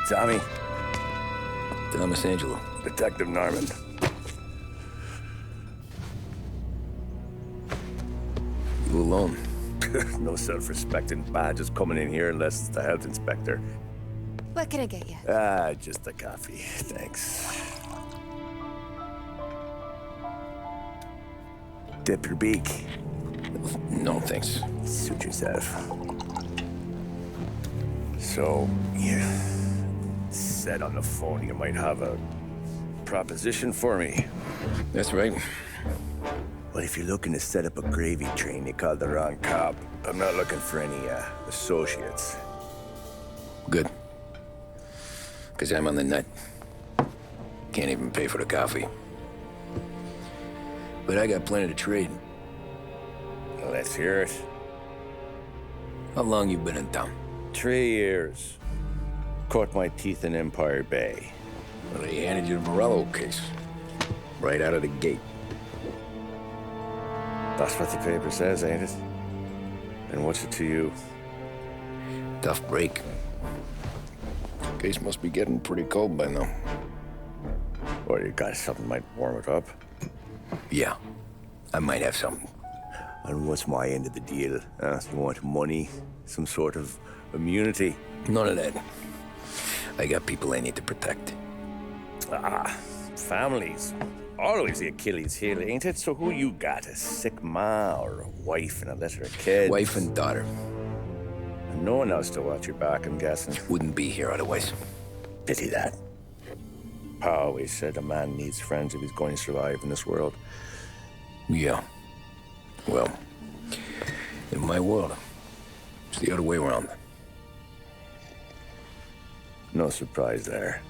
Tommy. Thomas Angelo. Detective Norman. You alone? No self-respecting badges coming in here unless it's the health inspector. What can I get you? Just a coffee. Thanks. Dip your beak. No, thanks. Suit yourself. So, you said on the phone you might have a proposition for me. That's right. Well, if you're looking to set up a gravy train, you called the wrong cop. I'm not looking for any, associates. Good. Because I'm on the nut. Can't even pay for the coffee. But I got plenty to trade. Well, let's hear it. How long you been in town? 3 years. Caught my teeth in Empire Bay. Well, they handed you the Morello case. Right out of the gate. That's what the paper says, ain't it? And what's it to you? Tough break. Case must be getting pretty cold by now. Or you got something might warm it up? Yeah, I might have something. And what's my end of the deal? You want money? Some sort of immunity? None of that. I got people I need to protect. Families. Always the Achilles heel, ain't it? So who you got? A sick ma or a wife and a litter of kids? Wife and daughter. And no one else to watch your back, I'm guessing. Wouldn't be here otherwise. Pity that. Pa always said a man needs friends if he's going to survive in this world. Yeah. Well, in my world, it's the other way around. No surprise there.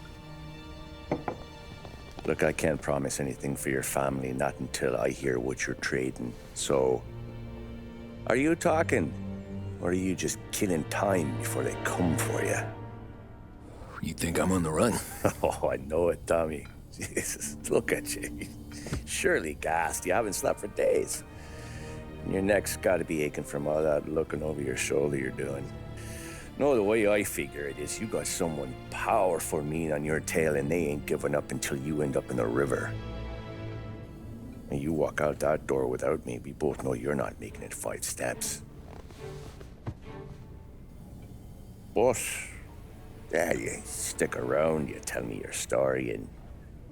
Look, I can't promise anything for your family, not until I hear what you're trading. So, are you talking? Or are you just killing time before they come for you? You think I'm on the run? Oh, I know it, Tommy. Jesus, look at you. Surely gassed. You haven't slept for days. And your neck's got to be aching from all that looking over your shoulder you're doing. No, the way I figure it is you got someone powerful mean on your tail and they ain't giving up until you end up in the river. And you walk out that door without me, we both know you're not making it 5 steps. But, yeah, you stick around, you tell me your story, and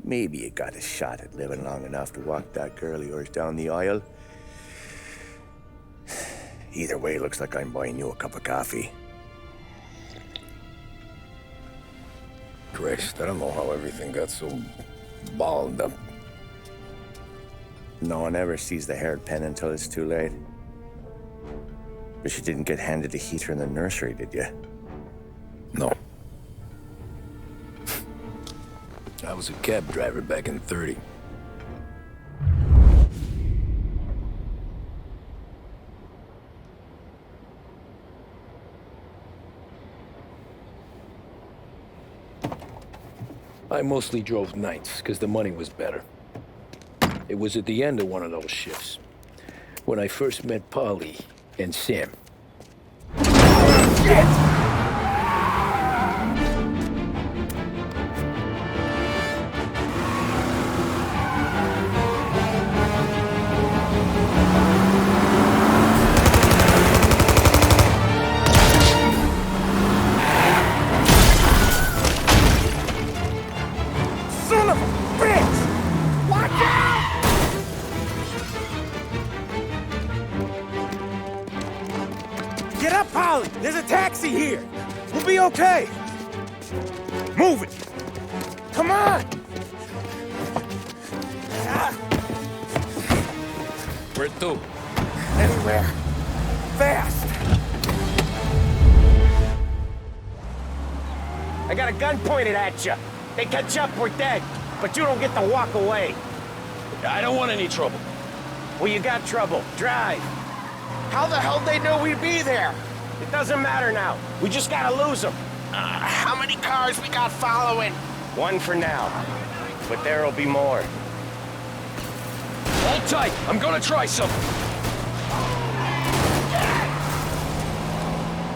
maybe you got a shot at living long enough to walk that girl of yours down the aisle. Either way, looks like I'm buying you a cup of coffee. Christ, I don't know how everything got so balled up. No one ever sees the haired pen until it's too late. But you didn't get handed a heater in the nursery, did you? No. I was a cab driver back in '30. I mostly drove nights, because the money was better. It was at the end of one of those shifts, when I first met Polly and Sam. Shit! Get up, Polly! There's a taxi here! We'll be okay! Move it! Come on! Where to? Anywhere. Fast! I got a gun pointed at you. They catch up, we're dead. But you don't get to walk away. I don't want any trouble. Well, you got trouble. Drive. How the hell they know we'd be there? It doesn't matter now. We just gotta lose them. How many cars we got following? 1 for now. But there'll be more. Hold tight. I'm gonna try something.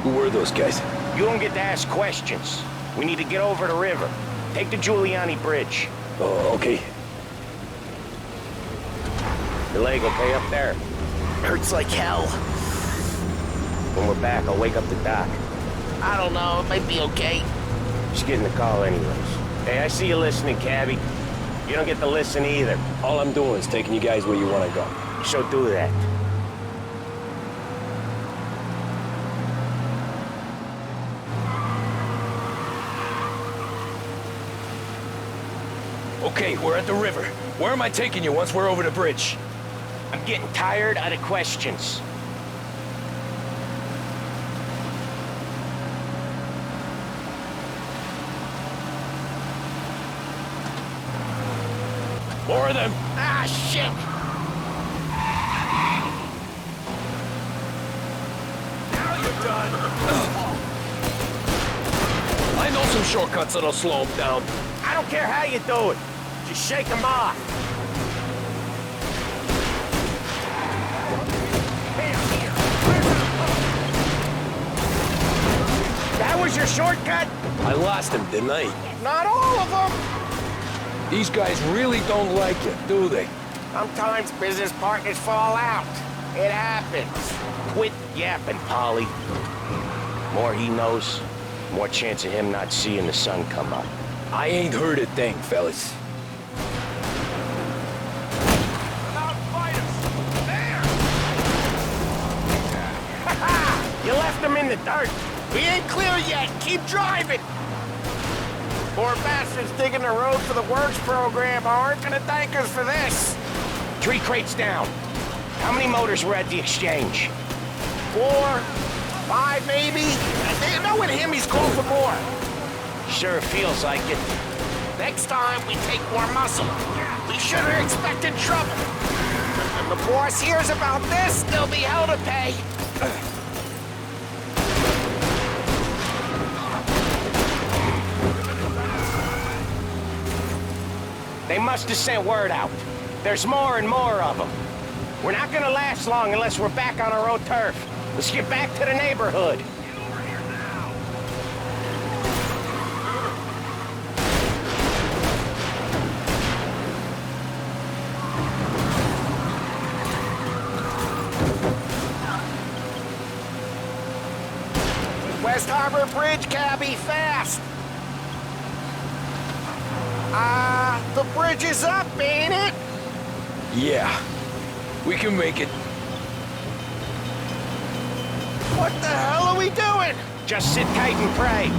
Who were those guys? You don't get to ask questions. We need to get over the river. Take the Giuliani Bridge. Oh, okay. Your leg okay up there? Hurts like hell. When we're back, I'll wake up the doc. I don't know, it might be okay. Just getting the call anyways. Hey, I see you listening, cabbie. You don't get to listen either. All I'm doing is taking you guys where you want to go. So do that. Okay, we're at the river. Where am I taking you once we're over the bridge? I'm getting tired of the questions. More of them. Ah, shit! Now you're done. I know some shortcuts that'll slow them down. I don't care how you do it. Just shake them off. That was your shortcut? I lost him, didn't I? Not all of them. These guys really don't like you, do they? Sometimes business partners fall out. It happens. Quit yapping, Polly. More he knows, more chance of him not seeing the sun come up. I ain't heard a thing, fellas. You left him in the dirt. We ain't clear yet. Keep driving. Poor bastards digging the road for the works program aren't gonna thank us for this. 3 crates down. How many motors were at the exchange? 4, 5 maybe. They know with him he's called for more. Sure feels like it. Next time we take more muscle. We should have expected trouble. When the boss hears about this, there'll be hell to pay. They must have sent word out. There's more and more of them. We're not gonna last long unless we're back on our own turf. Let's get back to the neighborhood. West Harbor Bridge, cabbie, fast! The bridge is up, ain't it? Yeah, we can make it. What the hell are we doing? Just sit tight and pray.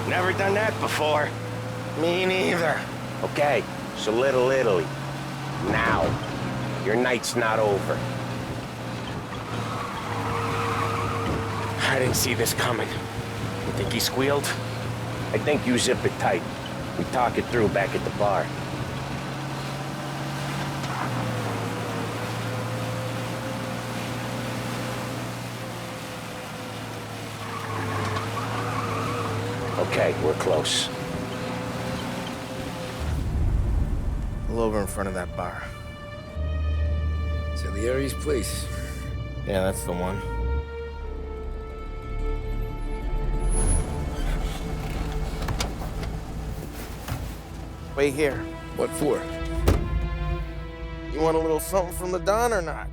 Never done that before. Me neither. Okay, so Little Italy. Now. Your night's not over. I didn't see this coming. You think he squealed? I think you zip it tight. We talk it through back at the bar. Okay, we're close. Pull over in front of that bar. Salieri's place. Yeah, that's the one. Wait here. What for? You want a little something from the Don or not?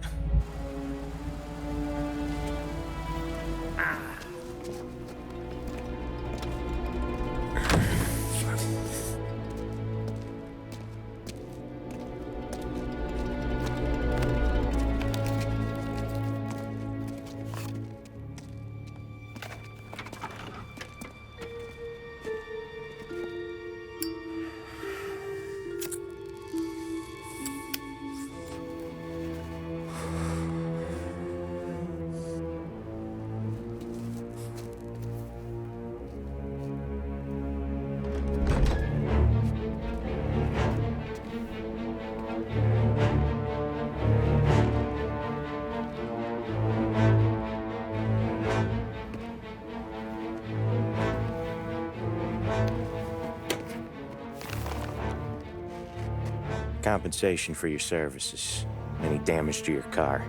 Compensation for your services. Any damage to your car.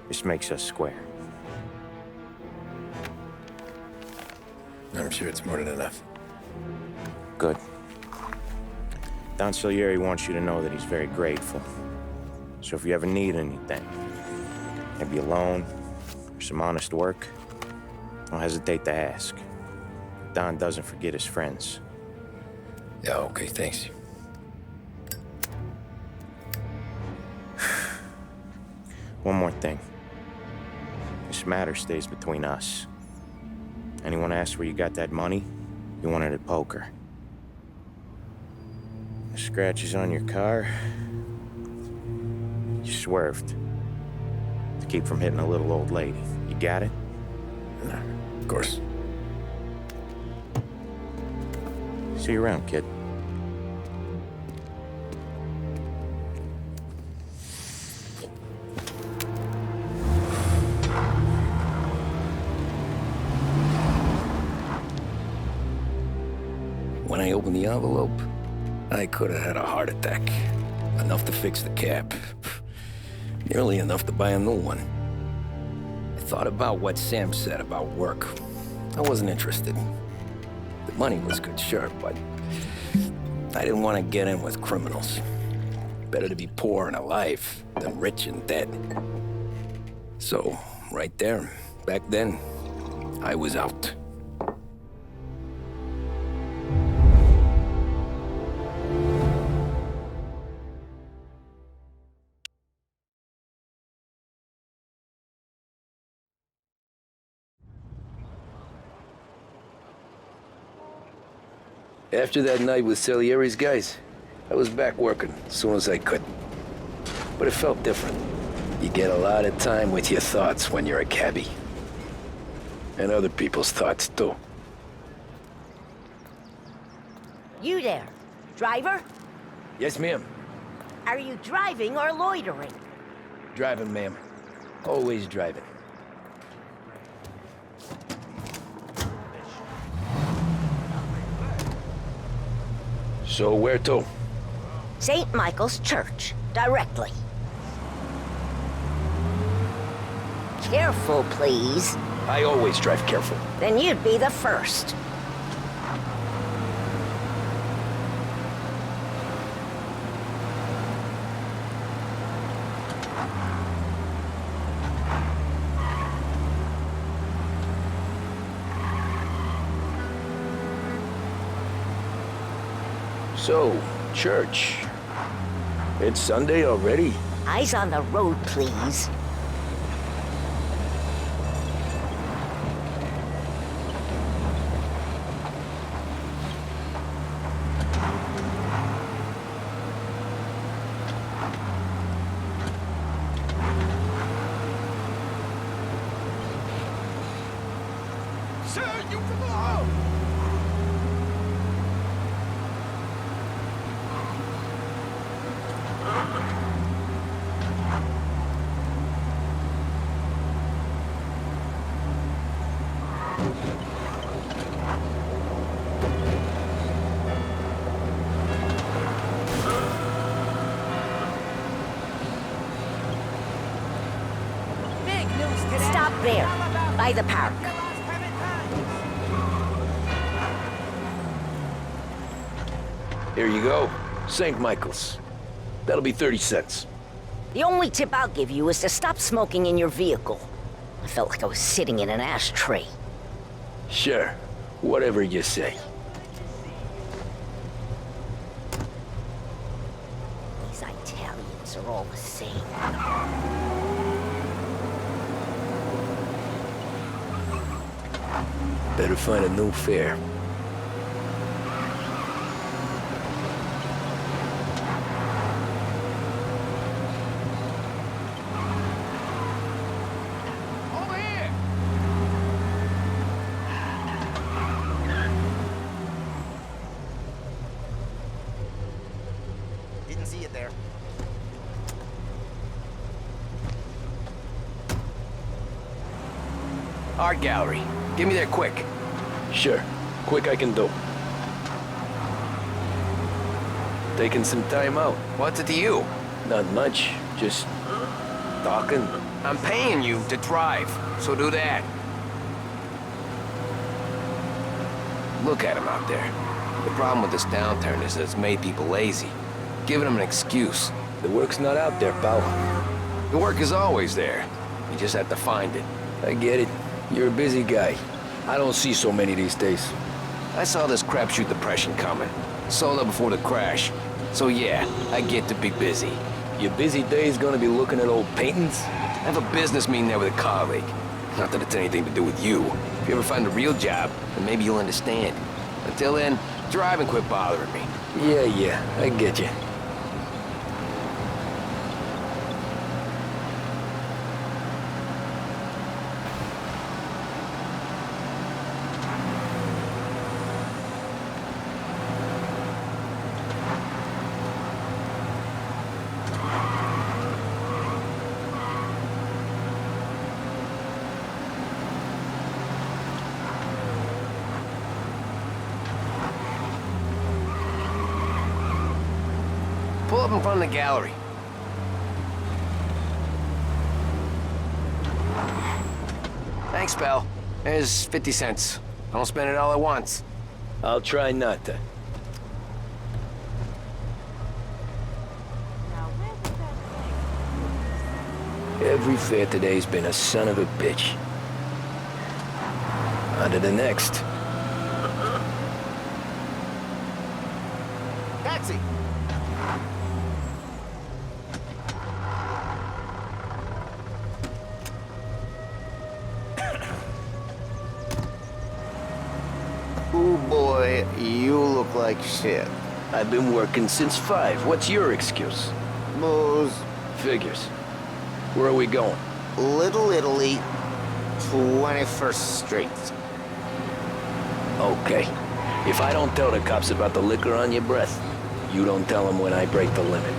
This makes us square. I'm sure it's more than enough. Good. Don Salieri wants you to know that he's very grateful. So if you ever need anything, maybe a loan or some honest work, don't hesitate to ask. Don doesn't forget his friends. Yeah, okay, thanks. One more thing. This matter stays between us. Anyone asks where you got that money, you won it at poker. The scratches on your car, you swerved to keep from hitting a little old lady. You got it? Of course. See you around, kid. When I opened the envelope, I could have had a heart attack. Enough to fix the cab. Nearly enough to buy a new one. I thought about what Sam said about work. I wasn't interested. The money was good, sure, but I didn't want to get in with criminals. Better to be poor and alive than rich and dead. So, right there, back then, I was out. After that night with Salieri's guys, I was back working as soon as I could. But it felt different. You get a lot of time with your thoughts when you're a cabbie. And other people's thoughts, too. You there, driver? Yes, ma'am. Are you driving or loitering? Driving, ma'am. Always driving. So where to? St. Michael's Church, directly. Careful, please. I always drive careful. Then you'd be the first. So, church. It's Sunday already? Eyes on the road, please. Sir, you come along! Big news today. Stop there, by the park. Here you go. St. Michael's. That'll be 30 cents. The only tip I'll give you is to stop smoking in your vehicle. I felt like I was sitting in an ashtray. Sure. Whatever you say. These Italians are all the same. Better find a new fare. Over here! Didn't see it there. Art gallery. Get me there quick. Sure. Quick I can do. Taking some time out. What's it to you? Not much. Just talking. I'm paying you to drive, so do that. Look at him out there. The problem with this downturn is that it's made people lazy, giving them an excuse. The work's not out there, pal. The work is always there. You just have to find it. I get it. You're a busy guy. I don't see so many these days. I saw this crapshoot depression coming. Sold up before the crash. So yeah, I get to be busy. Your busy day's gonna be looking at old paintings? I have a business meeting there with a colleague. Not that it's anything to do with you. If you ever find a real job, then maybe you'll understand. Until then, drive and quit bothering me. Yeah, I get you. Pull up in front of the gallery. Thanks, pal. There's 50 cents. I don't spend it all at once. I'll try not to. Every fare today's been a son of a bitch. On to the next. Taxi! Ooh boy, you look like shit. I've been working since 5. What's your excuse? Booze. Figures. Where are we going? Little Italy, 21st Street. Okay. If I don't tell the cops about the liquor on your breath, you don't tell them when I break the limit.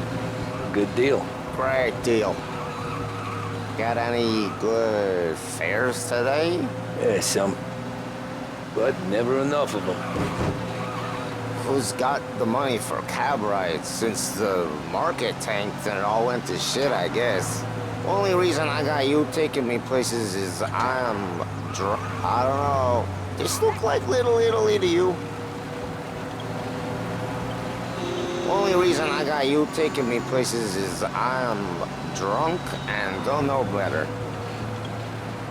Good deal. Great deal. Got any good fares today? Yeah, some. But never enough of them. Who's got the money for cab rides since the market tanked and it all went to shit, I guess? Only reason I got you taking me places is I'm drunk. I don't know. This look like Little Italy to you? Only reason I got you taking me places is I'm drunk and don't know better.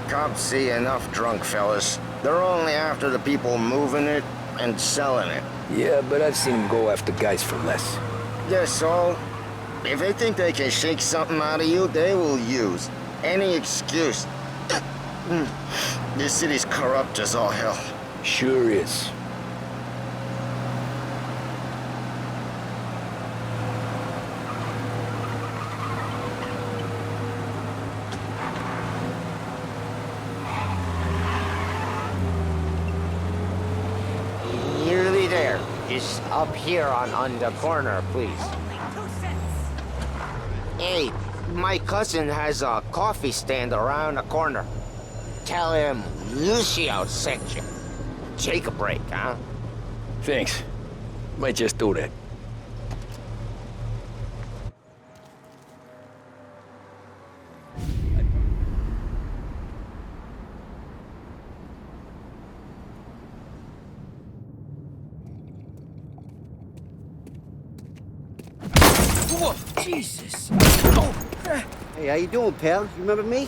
Cops see enough drunk fellas. They're only after the people moving it and selling it. Yeah, but I've seen them go after guys for less. Yeah, so if they think they can shake something out of you, they will use any excuse. This city's corrupt as all hell. Sure is. Nearly there. Just up here on the corner, please. Only 2 cents. Hey, my cousin has a coffee stand around the corner. Tell him Lucio sent you. Take a break, huh? Thanks. Might just do that. Jesus. Hey, how you doing, pal? You remember me?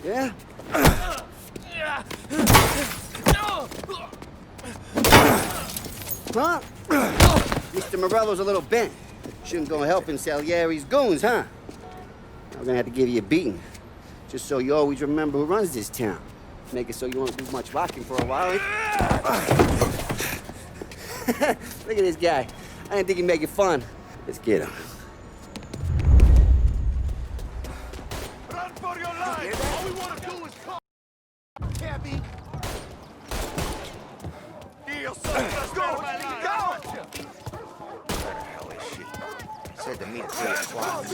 Yeah? Huh? Mr. Morello's a little bent. Shouldn't go helping Salieri's goons, huh? I'm gonna have to give you a beating. Just so you always remember who runs this town. Make it so you won't do much rocking for a while. Look at this guy. I didn't think he'd make it fun. Let's get him. Run for your life! All we want to do is come! Cabby! Go! Where the hell is she? Said to meet at 3 o'clock.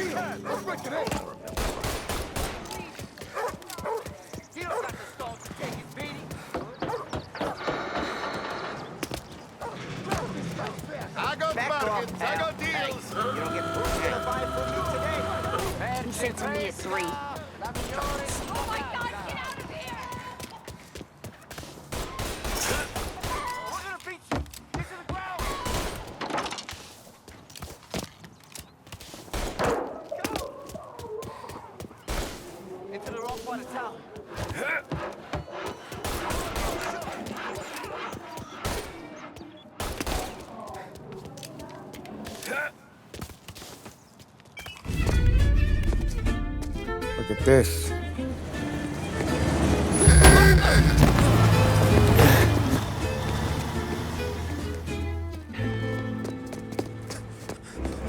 He don't got the stalls to take his beating. I got bargains, I got deals! You don't get food to buy from me today. Who sent me at 3? Oh my God, get out of here! Look at this.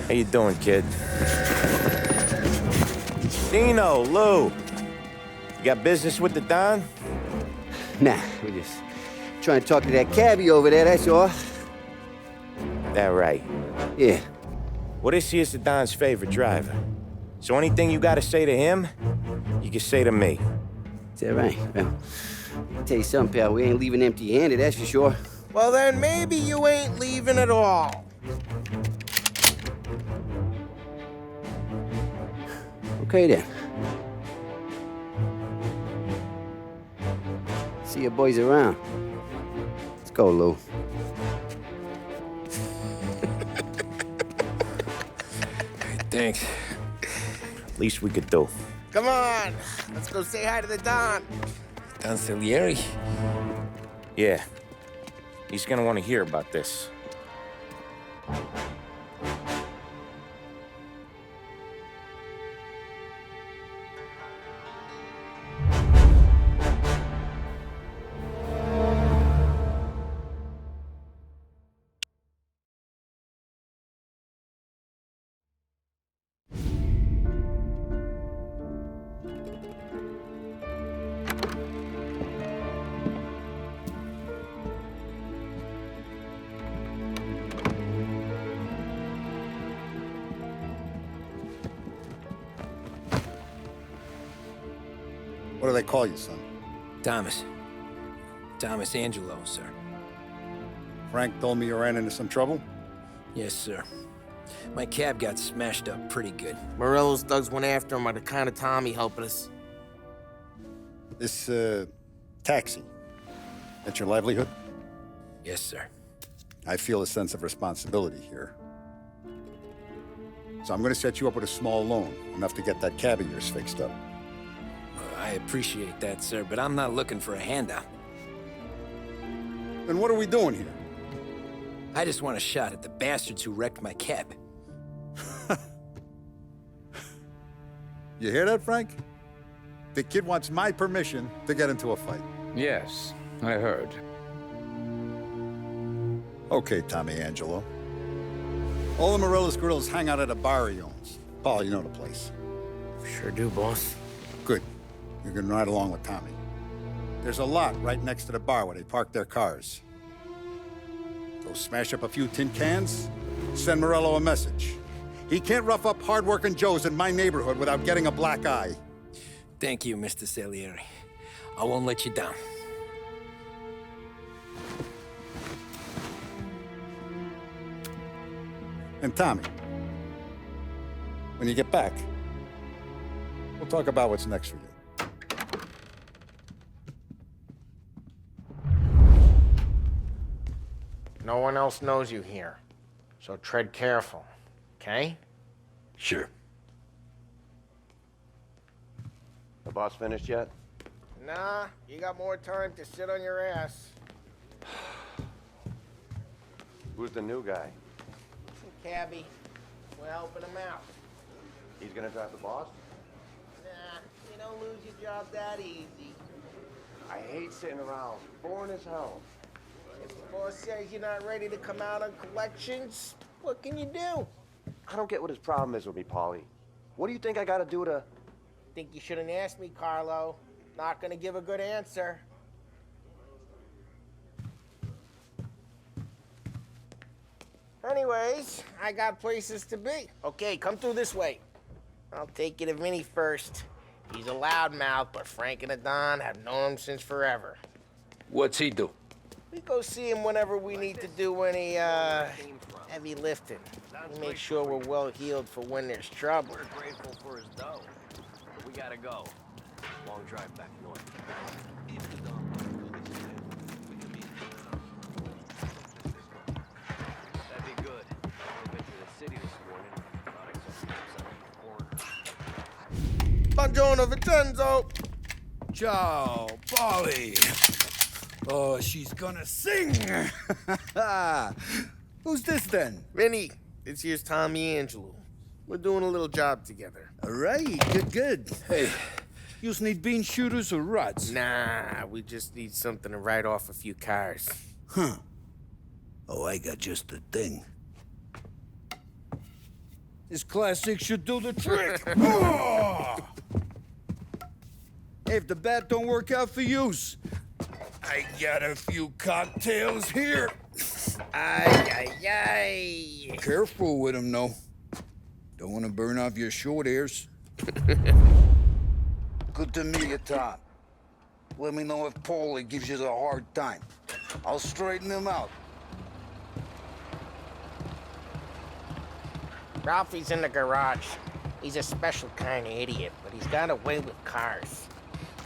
How you doing, kid? Dino, Lou. You got business with the Don? Nah, we're just trying to talk to that cabbie over there, that's all. That right. Yeah. Well, this here's the Don's favorite driver. So anything you gotta say to him, you can say to me. Is that right? Well, I'll tell you something, pal. We ain't leaving empty-handed, that's for sure. Well, then maybe you ain't leaving at all. Okay, then. See your boys around. Let's go, Lou. Thanks. Least we could do. Come on, let's go say hi to the Don. Don Salieri? Yeah. He's gonna want to hear about this. What do they call you, son? Thomas. Thomas Angelo, sir. Frank told me you ran into some trouble? Yes, sir. My cab got smashed up pretty good. Morello's thugs went after him by the kind of Tommy helping us. This, taxi. That's your livelihood? Yes, sir. I feel a sense of responsibility here. So I'm gonna set you up with a small loan, enough to get that cab of yours fixed up. I appreciate that, sir, but I'm not looking for a handout. Then what are we doing here? I just want a shot at the bastards who wrecked my cab. You hear that, Frank? The kid wants my permission to get into a fight. Yes, I heard. Okay, Tommy Angelo. All the Morello's girls hang out at a bar he owns. Paul, you know the place. Sure do, boss. Good. You can ride along with Tommy. There's a lot right next to the bar where they park their cars. Go smash up a few tin cans, send Morello a message. He can't rough up hard-working Joes in my neighborhood without getting a black eye. Thank you, Mr. Salieri. I won't let you down. And Tommy, when you get back, we'll talk about what's next for you. No one else knows you here, so tread careful, okay? Sure. The boss finished yet? Nah, you got more time to sit on your ass. Who's the new guy? Cabby, we're helping him out. He's gonna drive the boss? Nah, you don't lose your job that easy. I hate sitting around. Boring as hell. If the boss says you're not ready to come out on collections, what can you do? I don't get what his problem is with me, Paulie. What do you think I gotta do to... Think you shouldn't ask me, Carlo. Not gonna give a good answer. Anyways, I got places to be. Okay, come through this way. I'll take you to Vinny first. He's a loudmouth, but Frank and the Don have known him since forever. What's he do? We go see him whenever we need to do any, heavy lifting. We make sure we're well healed for when there's trouble. We're grateful for his dough. But we gotta go. Long drive back north. That'd be good. I went to the city this morning. Thought I saw some outside the corner. Buongiorno, Vincenzo! Ciao, Polly. Oh, she's gonna sing. Who's this then? Vinny, This here's Tommy Angelo. We're doing a little job together. All right, good. Hey, you just need bean shooters or rods? Nah, we just need something to write off a few cars. Huh. Oh, I got just the thing. This classic should do the trick. Oh! Hey, if the bat don't work out for yous, I got a few cocktails here. Ay. Careful with them, though. Don't want to burn off your short hairs. Good to meet you, Tom. Let me know if Paulie gives you the hard time. I'll straighten him out. Ralphie's in the garage. He's a special kind of idiot, but he's got a way with cars.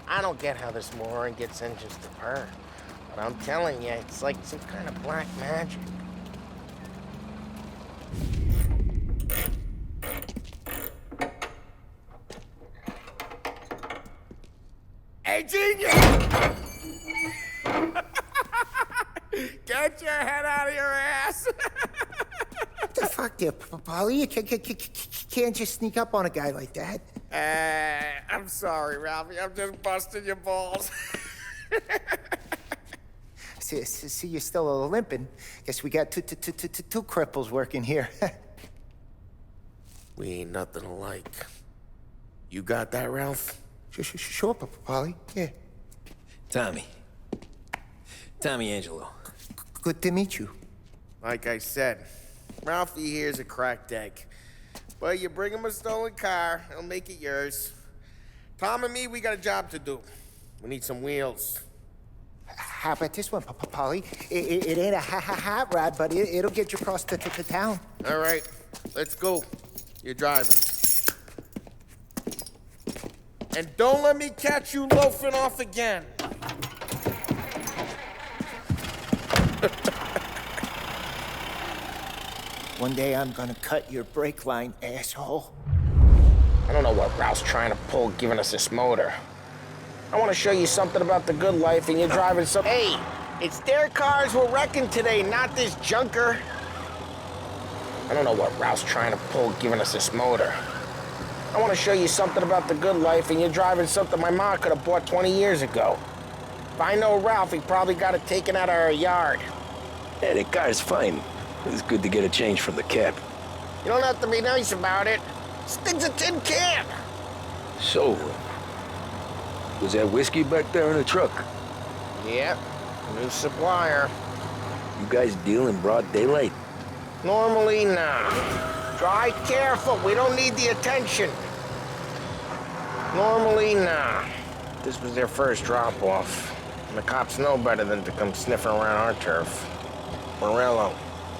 I don't get how this moron gets engines to purr. But I'm telling you, it's like some kind of black magic. Hey, genius! Get your head out of your ass! What the fuck there, Paulie? You can't just sneak up on a guy like that. I'm sorry, Ralphie. I'm just busting your balls. See, you're still limping. Guess we got two cripples working here. We ain't nothing alike. You got that, Ralph? Sure, Paulie. Yeah. Tommy Angelo. Good to meet you. Like I said, Ralphie here's a cracked egg. But you bring him a stolen car, he'll make it yours. Tom and me, we got a job to do. We need some wheels. How about this one, Paulie? It ain't a hot rod, but it'll get you across to town. All right, let's go. You're driving. And don't let me catch you loafing off again. One day I'm gonna cut your brake line, asshole. I don't know what Ralph's trying to pull giving us this motor. I want to show you something about the good life and you're driving some... Hey, it's their cars we're wrecking today, not this junker. I don't know what Ralph's trying to pull giving us this motor. I want to show you something about the good life and you're driving something my mom could have bought 20 years ago. If I know Ralph, he probably got it taken out of our yard. Yeah, the car's fine. It's good to get a change from the cab. You don't have to be nice about it. This thing's a tin can. So, was that whiskey back there in the truck? Yep, new supplier. You guys deal in broad daylight? Normally, nah. Drive careful, we don't need the attention. Normally, nah. This was their first drop-off. And the cops know better than to come sniffing around our turf. Morello,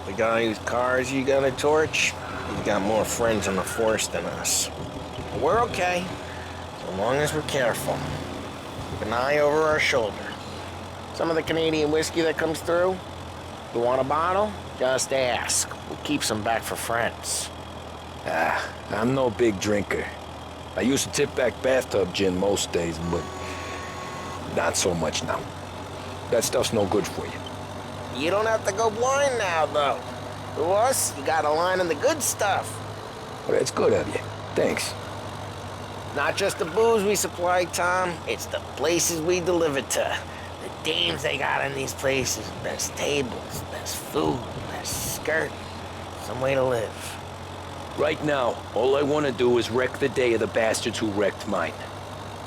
the guy whose cars you got a torch, he's got more friends in the force than us. But we're okay, so long as we're careful. Keep an eye over our shoulder. Some of the Canadian whiskey that comes through, you want a bottle? Just ask. We'll keep some back for friends. I'm no big drinker. I used to tip back bathtub gin most days, but not so much now. That stuff's no good for you. You don't have to go blind now, though. To us, you got a line in the good stuff. Well, that's good of you. Thanks. Not just the booze we supply, Tom. It's the places we deliver to. The dames they got in these places. Best tables, best food, best skirt. Some way to live. Right now, all I want to do is wreck the day of the bastards who wrecked mine.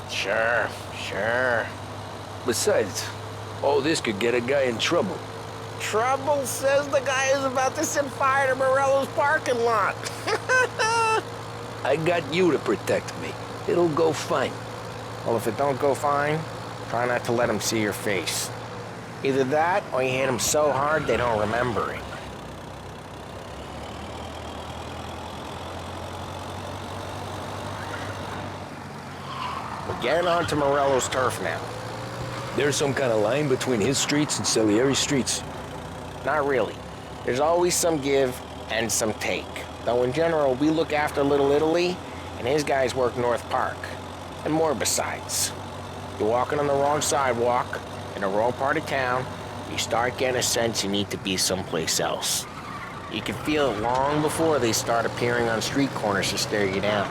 Sure. Besides, all this could get a guy in trouble. Trouble says the guy is about to set fire to Morello's parking lot. I got you to protect me. It'll go fine. Well, if it don't go fine, try not to let him see your face. Either that, or you hit him so hard they don't remember it. We're getting onto Morello's turf now. There's some kind of line between his streets and Salieri's streets. Not really. There's always some give and some take. Though in general, we look after Little Italy, and his guys work North Park. And more besides. You're walking on the wrong sidewalk, in the wrong part of town, you start getting a sense you need to be someplace else. You can feel it long before they start appearing on street corners to stare you down.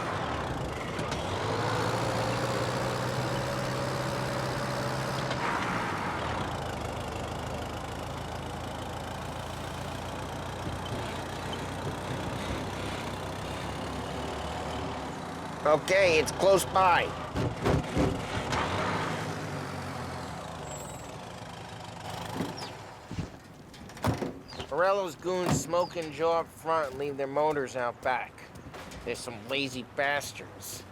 Okay, it's close by. Morello's goons smoke and jaw up front and leave their motors out back. They're some lazy bastards.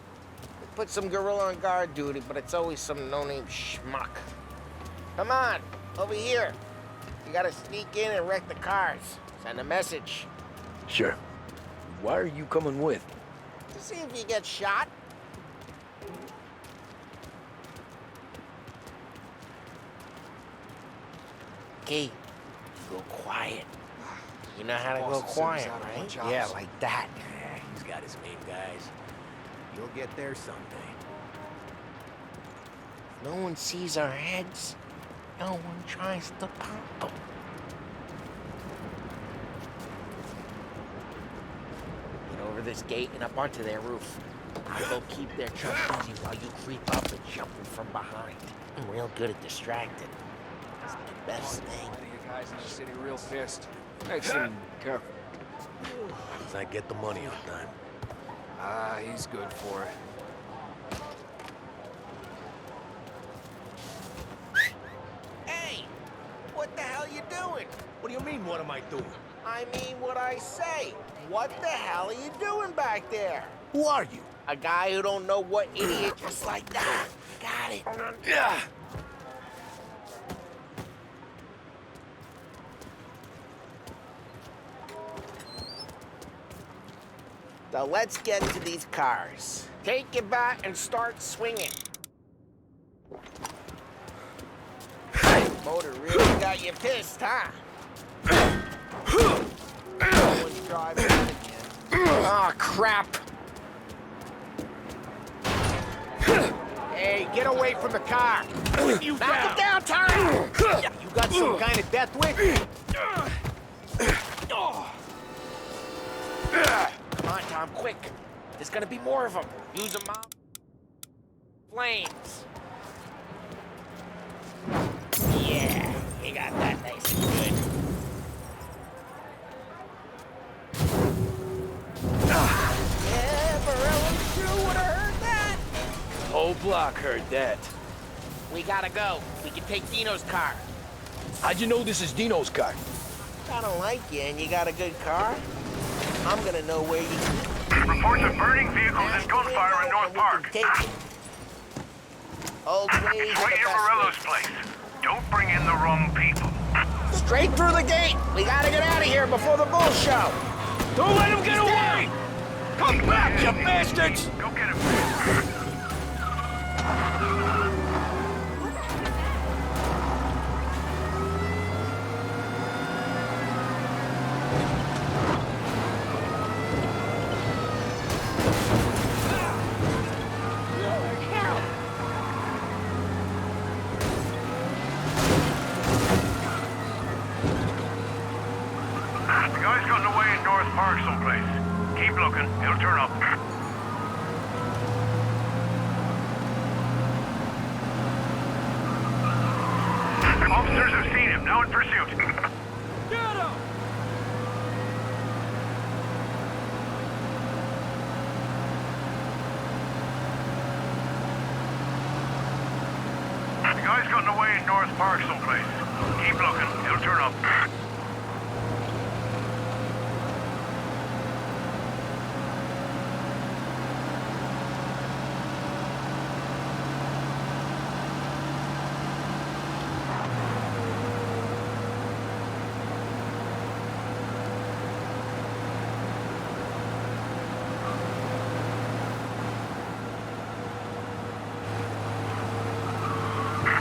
They put some gorilla on guard duty, but it's always some no-name schmuck. Come on, over here. You gotta sneak in and wreck the cars. Send a message. Sure. Why are you coming with? To see if you get shot. Okay, go quiet. You know how to go quiet, right? Yeah, like that. Yeah, he's got his main guys. You'll get there someday. If no one sees our heads, no one tries to pop them. Get over this gate and up onto their roof. I'll go keep their truck busy while you creep up and jump them from behind. I'm real good at distracting. It's the best thing. You guys in the city real pissed. Actually, careful. As I get the money on time. Ah, he's good for it. Hey! What the hell you doing? What do you mean, what am I doing? I mean what I say. What the hell are you doing back there? Who are you? A guy who don't know what idiot just like that. Got it. Yeah. So let's get to these cars. Take your bat and start swinging. Motor really got you pissed, huh? No one's driving it again. Oh, crap. Hey, get away from the car! You Knock him down, Tom! You got some kind of death wish? Come on, Tom, quick. There's gonna be more of them. Use them out. Flames. Yeah, you got that nice and good. Yeah, Morello's crew would've heard that. Whole block heard that. We gotta go. We can take Dino's car. How'd you know this is Dino's car? I don't like you and you got a good car. I'm gonna know where you keep. Reports of burning vehicles and gunfire in North Park. Old ways Right near Morello's place. Don't bring in the wrong people. Straight through the gate. We gotta get out of here before the bull show. Don't let him get away! Come back, you bastards! Go get him. The guy's gotten away in North Park someplace. Keep looking, he'll turn up. Officers have seen him, now in pursuit. Get him! The guy's gotten away in North Park someplace. Keep looking, he'll turn up.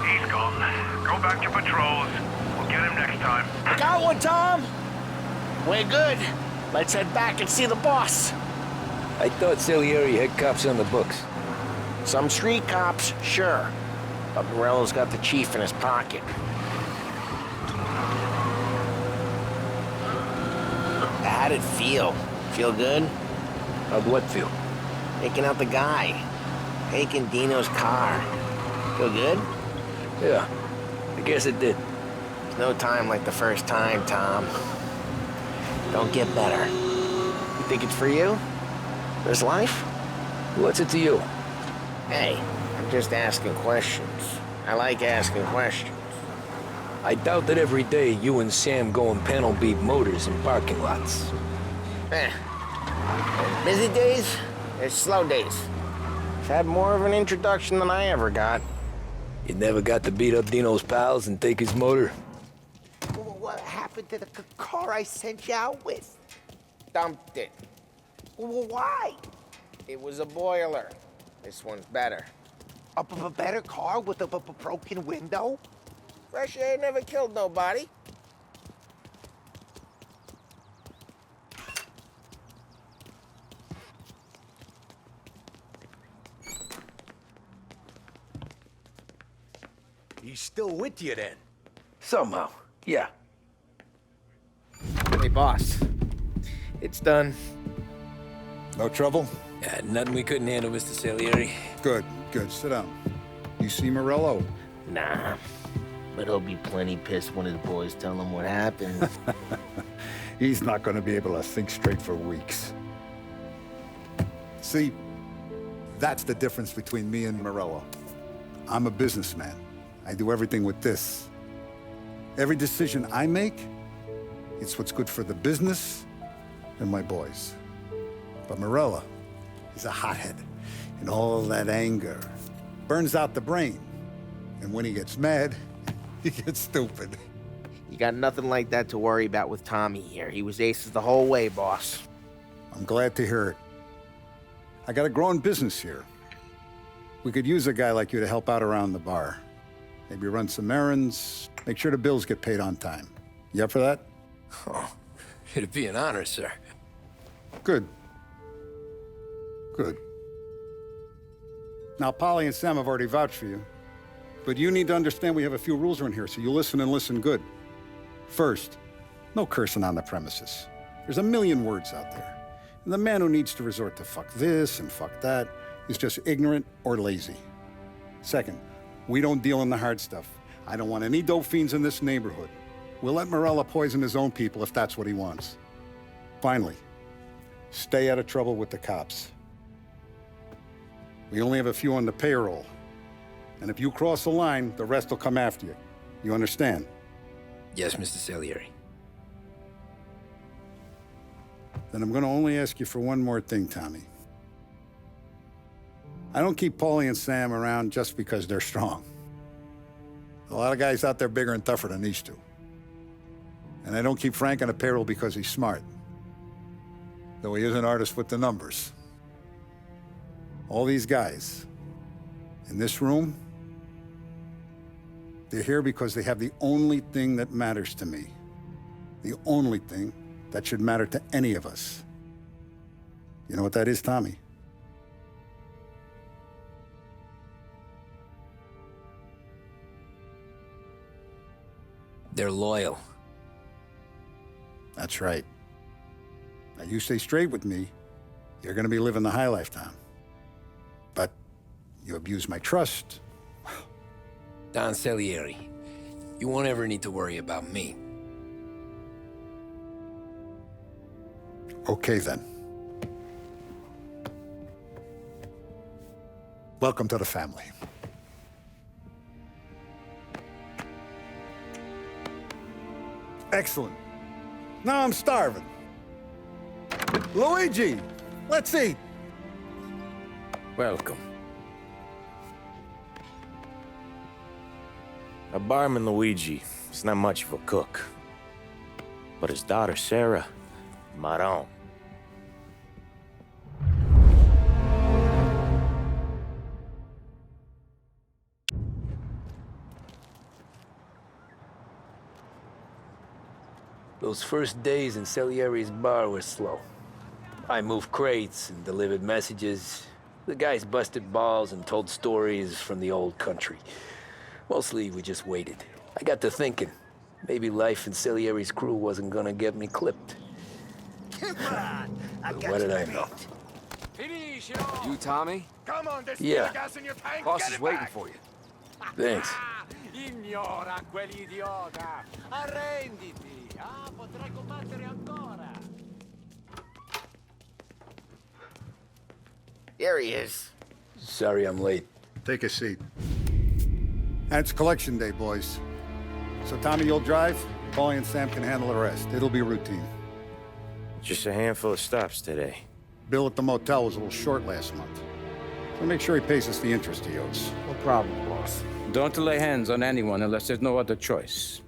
He's gone. Go back to patrols. We'll get him next time. Got one, Tom. We're good. Let's head back and see the boss. I thought Salieri had cops on the books. Some street cops, sure. But Morello's got the chief in his pocket. How'd it feel? Feel good? How'd what feel? Taking out the guy. Taking Dino's car. Feel good? Yeah, I guess it did. There's no time like the first time, Tom. Don't get better. You think it's for you? This life? What's it to you? Hey, I'm just asking questions. I like asking questions. I doubt that every day you and Sam go and panel beat motors in parking lots. Busy days, there's slow days. I've had more of an introduction than I ever got. You never got to beat up Dino's pals and take his motor? What happened to the car I sent you out with? Dumped it. Why? It was a boiler. This one's better. A better car with a broken window? Fresh air never killed nobody. He's still with you then? Somehow, yeah. Hey, boss. It's done. No trouble? Yeah, nothing we couldn't handle, Mr. Salieri. Good, good. Sit down. You see Morello? Nah. But he'll be plenty pissed when his boys tell him what happened. He's not going to be able to think straight for weeks. See, that's the difference between me and Morello. I'm a businessman. I do everything with this. Every decision I make, it's what's good for the business and my boys. But Morello, he's a hothead, and all that anger burns out the brain. And when he gets mad, he gets stupid. You got nothing like that to worry about with Tommy here. He was aces the whole way, boss. I'm glad to hear it. I got a growing business here. We could use a guy like you to help out around the bar. Maybe run some errands, make sure the bills get paid on time. You up for that? Oh, it'd be an honor, sir. Good. Good. Now, Polly and Sam have already vouched for you. But you need to understand we have a few rules around here, so you listen and listen good. First, no cursing on the premises. There's a million words out there. And the man who needs to resort to fuck this and fuck that is just ignorant or lazy. Second, we don't deal in the hard stuff. I don't want any dope fiends in this neighborhood. We'll let Morella poison his own people if that's what he wants. Finally, stay out of trouble with the cops. We only have a few on the payroll. And if you cross the line, the rest will come after you. You understand? Yes, Mr. Salieri. Then I'm gonna only ask you for one more thing, Tommy. I don't keep Paulie and Sam around just because they're strong. A lot of guys out there bigger and tougher than these two. And I don't keep Frank on the payroll because he's smart. Though he is an artist with the numbers. All these guys in this room, they're here because they have the only thing that matters to me. The only thing that should matter to any of us. You know what that is, Tommy? They're loyal. That's right. Now, you stay straight with me, you're gonna be living the high life, Tom. But you abuse my trust. Don Salieri, you won't ever need to worry about me. Okay, then. Welcome to the family. Excellent. Now I'm starving. Luigi, let's eat. Welcome. A barman Luigi is not much of a cook. But his daughter Sarah, Maron. Those first days in Salieri's bar were slow. I moved crates and delivered messages. The guys busted balls and told stories from the old country. Mostly, we just waited. I got to thinking, maybe life in Salieri's crew wasn't gonna get me clipped. Come on. I got What did you I know? beat. You, Tommy? Come on, there's Yeah. gas in your tank. Boss Get is it waiting back. for you. Thanks. Ignora quell'idiota! Arrenditi! Ah, potrai combattere ancora! Here he is. Sorry I'm late. Take a seat. And it's collection day, boys. So Tommy, you'll drive. Paulie and Sam can handle the rest. It'll be routine. Just a handful of stops today. Bill at the motel was a little short last month. So make sure he pays us the interest he owes. No problem, boss. Don't lay hands on anyone unless there's no other choice.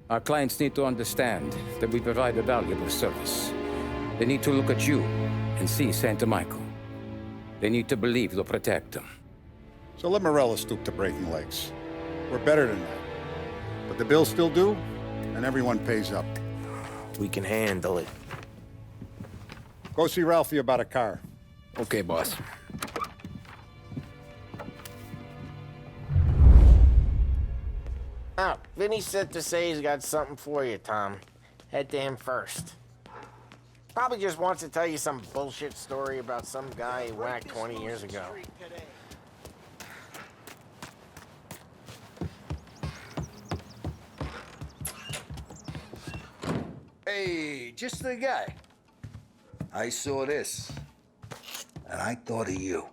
Our clients need to understand that we provide a valuable service. They need to look at you and see Santa Michael. They need to believe you'll protect them. So let Morella stoop to breaking legs. We're better than that. But the bill's still due, and everyone pays up. We can handle it. Go see Ralphie about a car. Okay, boss. Oh, Vinny said to say he's got something for you, Tom. Head to him first. Probably just wants to tell you some bullshit story about some guy he whacked 20 years ago. Hey, just the guy. I saw this, and I thought of you.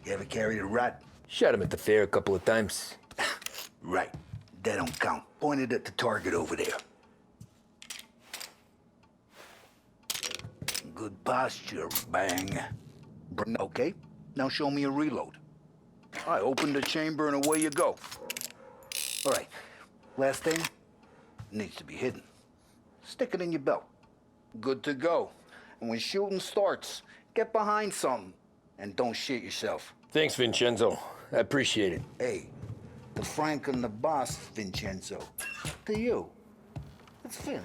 You ever carried a rat? Shot him at the fair a couple of times. Right. That don't count. Pointed at the target over there. Good posture, bang. Okay, now show me a reload. I open the chamber and away you go. All right, last thing, needs to be hidden. Stick it in your belt. Good to go. And when shooting starts, get behind something and don't shit yourself. Thanks, Vincenzo. I appreciate it. Hey, the Frank and the boss, Vincenzo. To you. It's Vinny.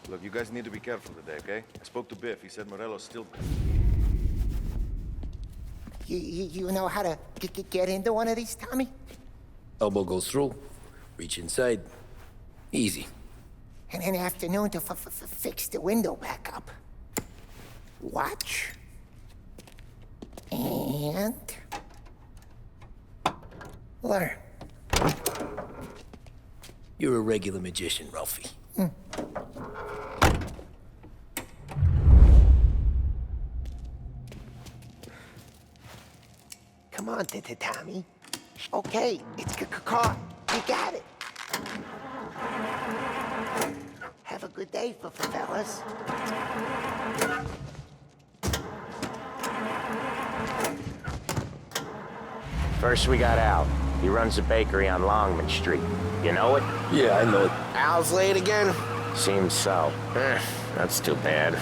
Look, you guys need to be careful today, okay? I spoke to Biff. He said Morello's still... You know how to get into one of these, Tommy? Elbow goes through, reach inside. Easy. And an afternoon to fix the window back up. Watch. And... learn. You're a regular magician, Ralphie. Come on, Tommy. Okay, it's caught. You got it. Have a good day, fellas. First we got Al. He runs a bakery on Longman Street. You know it? Yeah, I know it. Al's late again? Seems so. That's too bad.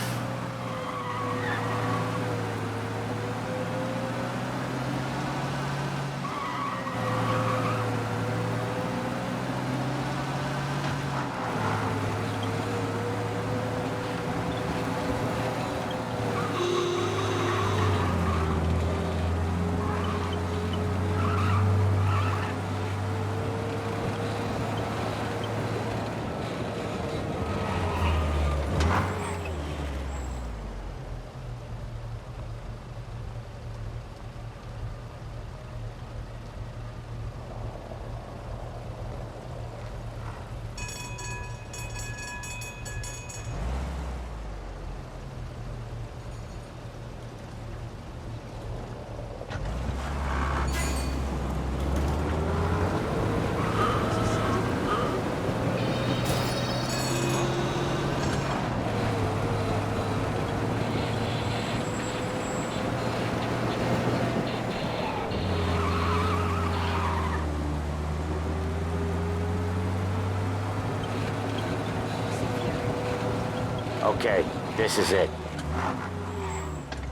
Okay, this is it.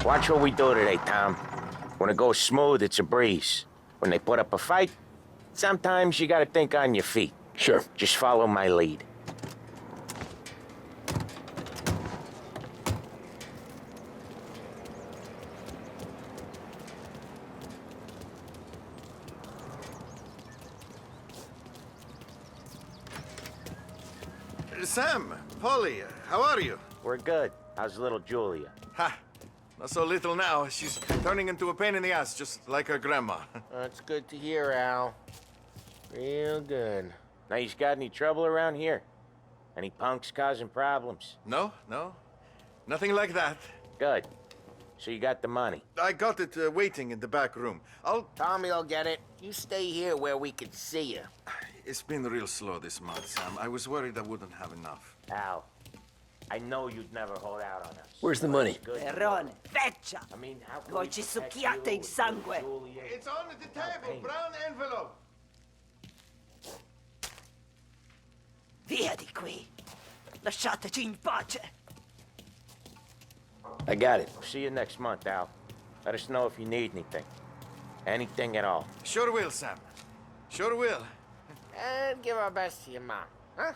Watch what we do today, Tom. When it goes smooth, it's a breeze. When they put up a fight, sometimes you gotta think on your feet. Sure. Just follow my lead. Sam, Polly, how are you? We're good. How's little Julia? Ha! Not so little now. She's turning into a pain in the ass, just like her grandma. That's good to hear, Al. Real good. Now, you got any trouble around here? Any punks causing problems? No. Nothing like that. Good. So you got the money? I got it waiting in the back room. Tommy will get it. You stay here where we can see you. It's been real slow this month, Sam. I was worried I wouldn't have enough. Al, I know you'd never hold out on us. Where's the money? Perrone, feccia! I mean, how can Voi we ci protect succhiate you il sangue! and Julia? It's on the table, brown envelope. Via di qui! Lasciateci in pace! I got it. See you next month, Al. Let us know if you need anything. Anything at all. Sure will, Sam. Sure will. And give our best to your mom, huh?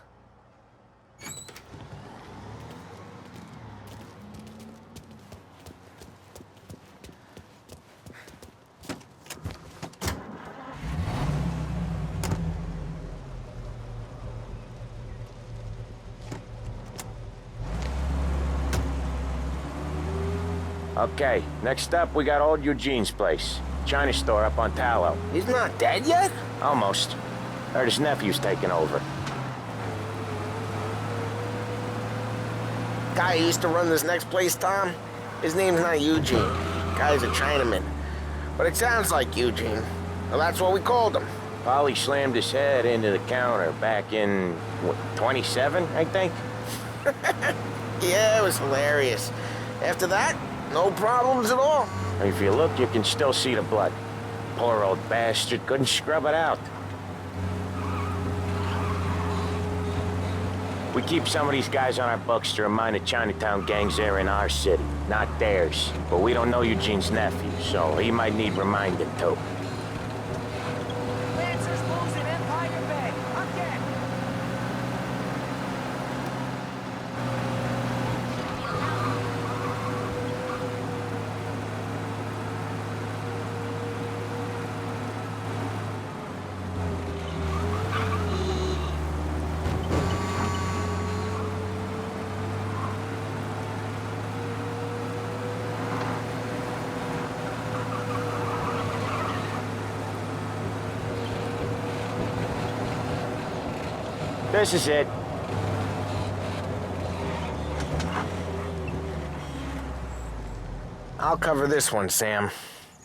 Okay, next up, we got old Eugene's place. China store up on Tallow. He's not dead yet? Almost. Heard his nephew's taking over. Guy who used to run this next place, Tom? His name's not Eugene. Guy's a Chinaman. But it sounds like Eugene. Well, that's what we called him. Polly slammed his head into the counter back in, what, 27, I think? Yeah, it was hilarious. After that, no problems at all. If you look, you can still see the blood. Poor old bastard couldn't scrub it out. We keep some of these guys on our books to remind the Chinatown gangs they're in our city, not theirs. But we don't know Eugene's nephew, so he might need reminding too. Lancers losing Empire Bay. Again. This is it. I'll cover this one, Sam.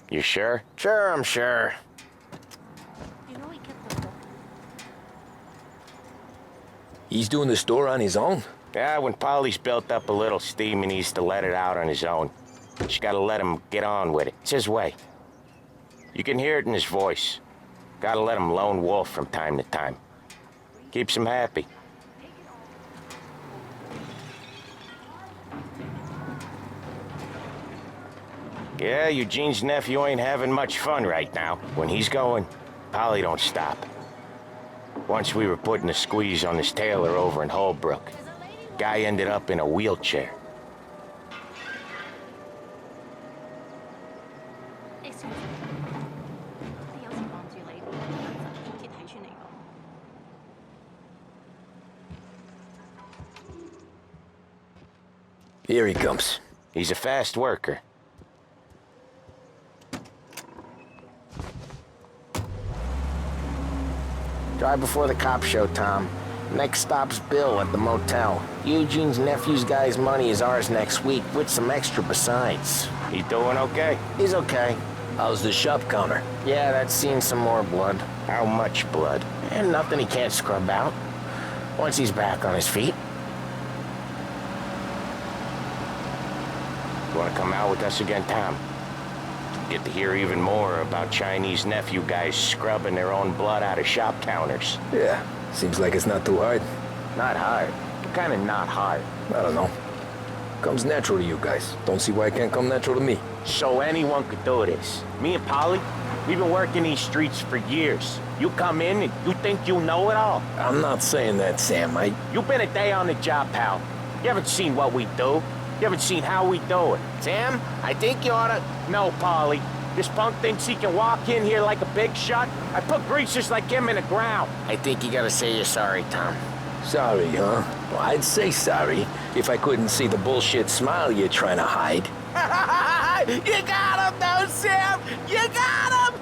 You sure? Sure, I'm sure. He's doing the store on his own? Yeah, when Polly's built up a little steam, he needs to let it out on his own. Just gotta let him get on with it. It's his way. You can hear it in his voice. Gotta let him lone wolf from time to time. Keeps him happy. Yeah, Eugene's nephew ain't having much fun right now. When he's going, Polly don't stop. Once we were putting a squeeze on this tailor over in Holbrook. Guy ended up in a wheelchair. Here he comes. He's a fast worker. Drive before the cops show, Tom. Next stop's Bill at the motel. Eugene's nephew's guy's money is ours next week, with some extra besides. He doing okay? He's okay. How's the shop counter? Yeah, that's seen some more blood. How much blood? And nothing he can't scrub out. Once he's back on his feet. You wanna come out with us again, Tom? Get to hear even more about Chinese nephew guys scrubbing their own blood out of shop counters. Yeah, seems like it's not too hard. Not hard. Kinda not hard. I don't know. Comes natural to you guys. Don't see why it can't come natural to me. So anyone could do this. Me and Polly, we've been working these streets for years. You come in and you think you know it all. I'm not saying that, Sam. You've been a day on the job, pal. You haven't seen what we do. You haven't seen how we do it. Sam, I think you oughta... No, Polly. This punk thinks he can walk in here like a big shot. I put greasers like him in the ground. I think you gotta say you're sorry, Tom. Sorry, huh? Well, I'd say sorry if I couldn't see the bullshit smile you're trying to hide. You got him, though, Sam! You got him!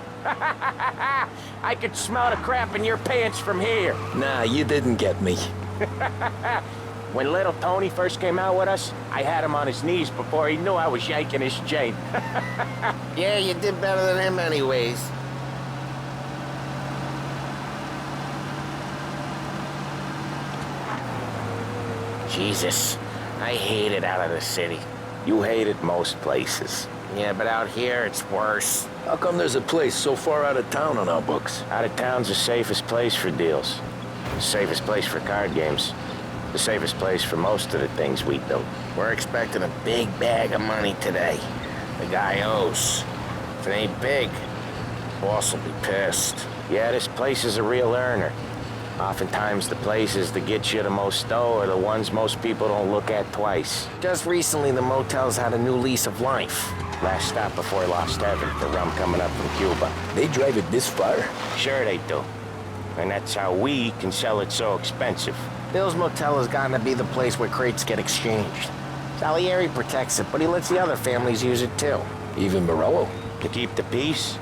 I could smell the crap in your pants from here. Nah, you didn't get me. When little Tony first came out with us, I had him on his knees before he knew I was yanking his chain. Yeah, you did better than him anyways. Jesus, I hate it out of the city. You hate it most places. Yeah, but out here, it's worse. How come there's a place so far out of town on our books? Out of town's the safest place for deals. The safest place for card games. The safest place for most of the things we do. We're expecting a big bag of money today. The guy owes. If it ain't big, boss will be pissed. Yeah, this place is a real earner. Oftentimes the places that get you the most dough are the ones most people don't look at twice. Just recently, the motel's had a new lease of life. Last stop before Lost Heaven for rum coming up from Cuba. They drive it this far? Sure they do. And that's how we can sell it so expensive. Bill's Motel has gotten to be the place where crates get exchanged. Salieri protects it, but he lets the other families use it too. Even Morello? To keep the peace?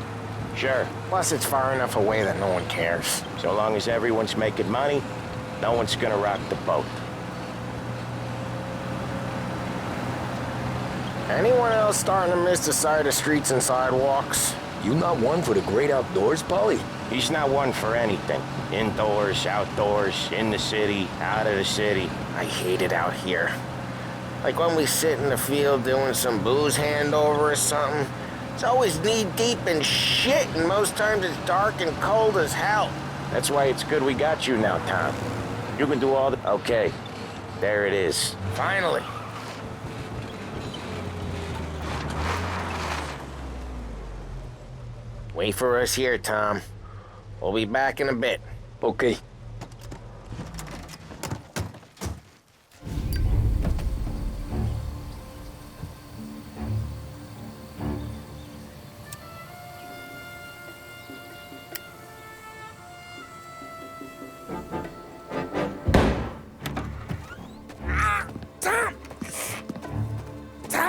Sure. Plus, it's far enough away that no one cares. So long as everyone's making money, no one's gonna rock the boat. Anyone else starting to miss the side of streets and sidewalks? You not one for the great outdoors, Polly? He's not one for anything. Indoors, outdoors, in the city, out of the city. I hate it out here. Like when we sit in the field doing some booze handover or something. It's always knee-deep in shit, and most times it's dark and cold as hell. That's why it's good we got you now, Tom. You can do all the... Okay, there it is. Finally. Wait for us here, Tom. We'll be back in a bit. Okay.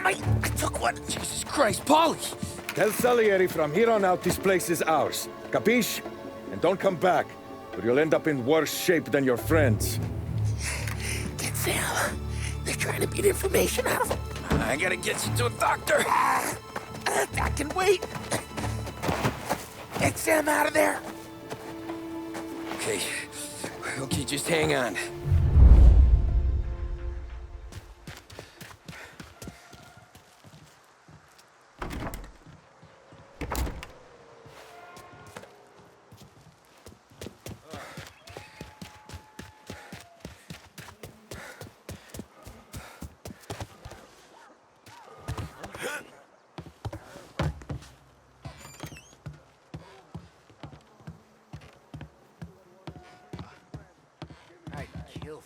I took one. Jesus Christ, Polly! Tell Salieri from here on out this place is ours. Capiche? And don't come back, or you'll end up in worse shape than your friends. Get Sam. They're trying to beat information out of him. I gotta get you to a doctor. I can wait. Get Sam out of there. Okay. Okay, just hang on.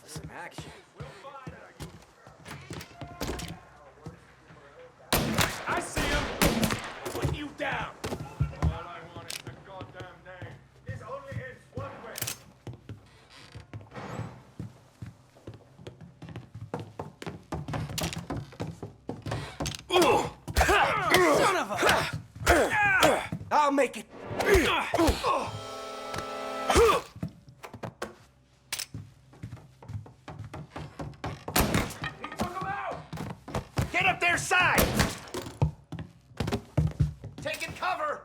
For some action. I see him! Put you down! All I want is the goddamn name. This only ends one way. Son of a... I'll make it. Get up their side! Taking cover!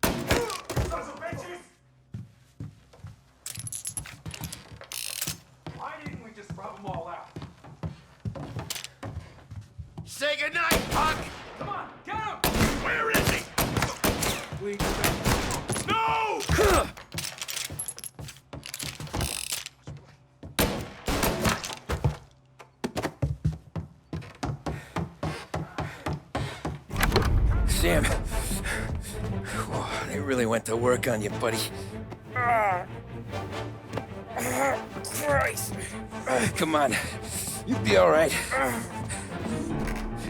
Sons of bitches! Why didn't we just rub them all out? Say goodnight, punk! Come on, get him! Where is he? We No! Sam. Whoa, they really went to work on you, buddy. Christ! Come on. You'll be all right.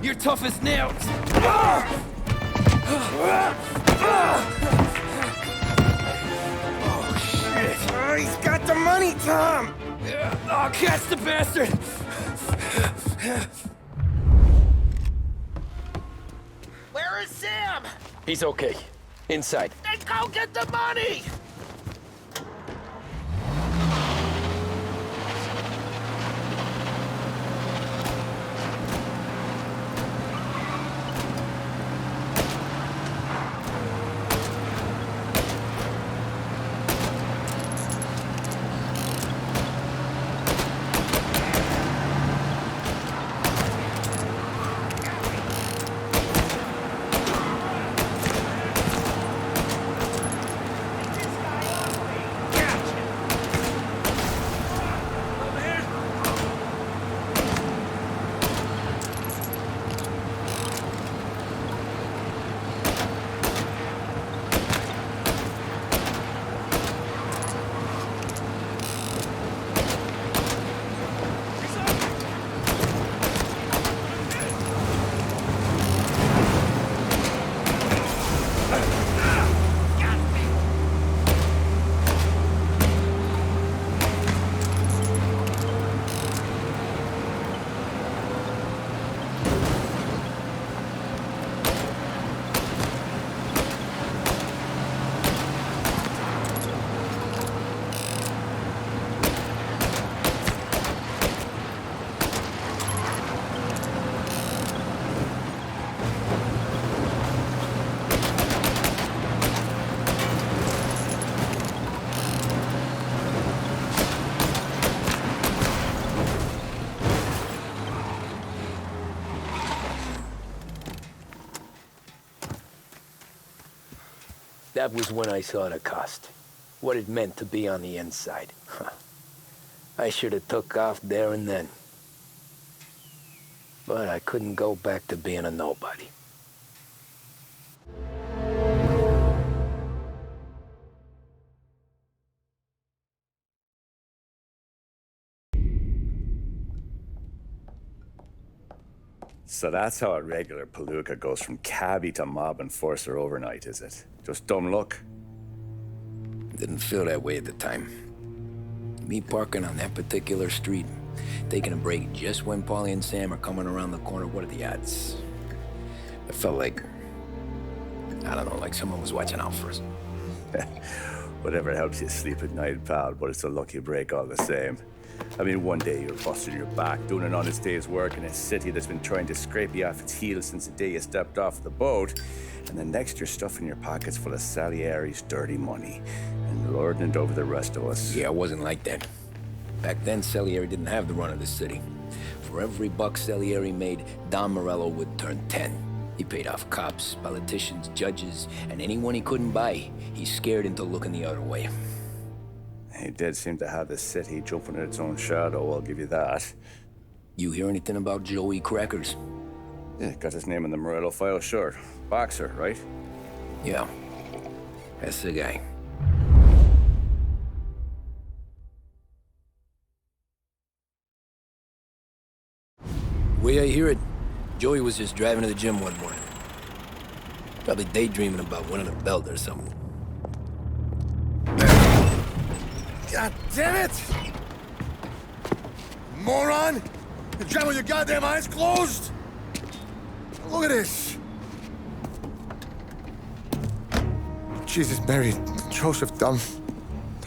You're tough as nails. Oh, shit. Oh, he's got the money, Tom! I'll catch the bastard! Where is Sam? He's okay. Inside. Then go get the money! That was when I saw the cost. What it meant to be on the inside. I should have took off there and then. But I couldn't go back to being a nobody. So that's how a regular palooka goes from cabbie to mob enforcer overnight, is it? Just dumb luck? Didn't feel that way at the time. Me parking on that particular street, taking a break just when Paulie and Sam are coming around the corner, what are the odds? It felt like, I don't know, like someone was watching out for us. Whatever helps you sleep at night, pal, but it's a lucky break all the same. I mean, one day you're busting your back, doing an honest day's work in a city that's been trying to scrape you off its heels since the day you stepped off the boat, and then next you're stuffing your pockets full of Salieri's dirty money and lording it over the rest of us. Yeah, it wasn't like that. Back then, Salieri didn't have the run of the city. For every buck Salieri made, Don Morello would turn 10. He paid off cops, politicians, judges, and anyone he couldn't buy, he scared into looking the other way. He did seem to have the city jumping at its own shadow, I'll give you that. You hear anything about Joey Crackers? Yeah, got his name in the Morello file, sure. Boxer, right? Yeah, that's the guy. Way I hear it, Joey was just driving to the gym one morning. Probably daydreaming about winning a belt or something. God damn it! Moron! You drive with your goddamn eyes closed? Look at this! Jesus, Mary, Joseph, Tom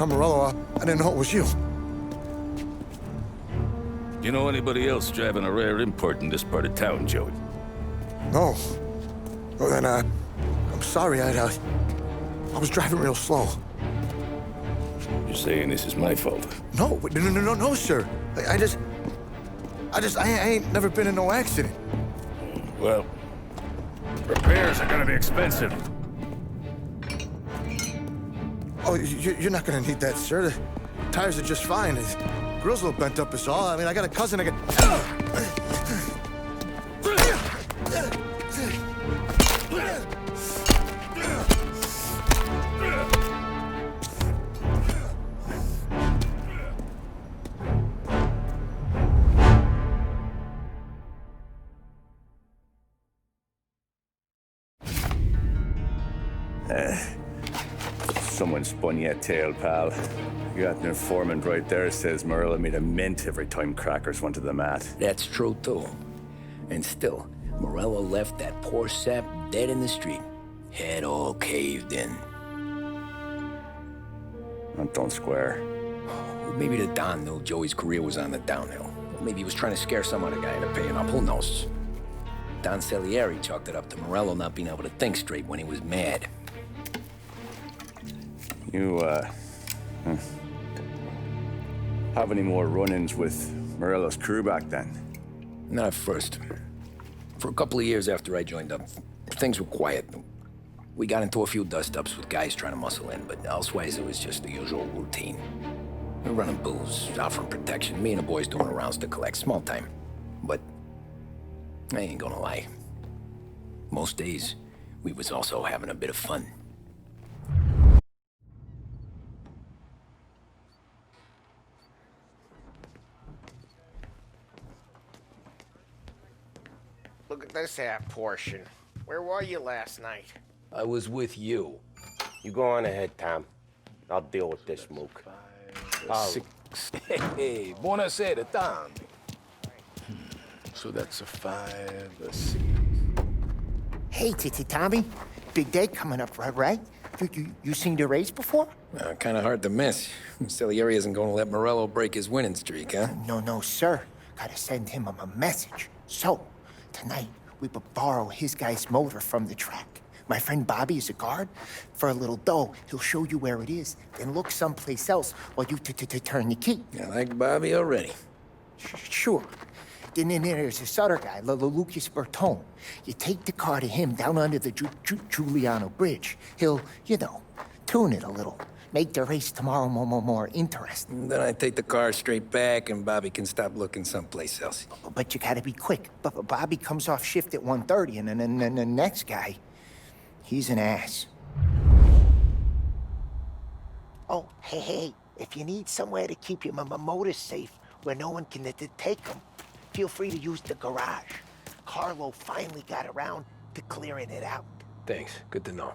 Morello, I didn't know it was you. You know anybody else driving a rare import in this part of town, Joey? No. Well, then, I'm sorry, I was driving real slow. You're saying this is my fault? No, sir. I ain't never been in no accident. Well, repairs are gonna be expensive. Oh, you're not gonna need that, sir. The tires are just fine. His grill's a little bent up is all. I mean, I got a cousin I Someone spun you a tale, pal. You got an informant right there says Morello made a mint every time crackers went to the mat. That's true, too. And still, Morello left that poor sap dead in the street. Head all caved in. That don't square. Well, maybe the Don knew Joey's career was on the downhill. Or maybe he was trying to scare some other guy into paying up. Who knows? Don Salieri chalked it up to Morello not being able to think straight when he was mad. You, have any more run-ins with Morello's crew back then? Not at first. For a couple of years after I joined up, things were quiet. We got into a few dust-ups with guys trying to muscle in, but elsewise it was just the usual routine. We're running booze, offering protection, me and the boys doing rounds to collect, small time. But I ain't gonna lie. Most days, we was also having a bit of fun. Look at this half portion. Where were you last night? I was with you. You go on ahead, Tom. I'll deal with this mook. Hey, buonasera, Tom. So that's a 5, a 6. Hey, Tommy. Big day coming up, right? You seen the race before? Kind of hard to miss. Salieri isn't going to let Morello break his winning streak, huh? No, sir. Gotta send him a message. So, tonight, we will borrow his guy's motor from the track. My friend Bobby is a guard. For a little dough, he'll show you where it is, then look someplace else while you turn the key. I like Bobby already. Sure. Then there's this other guy, Lucas Bertone. You take the car to him down under the Giuliano Bridge. He'll, tune it a little. Make the race tomorrow more interesting. Then I take the car straight back and Bobby can stop looking someplace else. But you gotta be quick. But Bobby comes off shift at 1:30, and then the next guy, he's an ass. Oh, hey, if you need somewhere to keep your motor safe where no one can take them, feel free to use the garage. Carlo finally got around to clearing it out. Thanks. Good to know.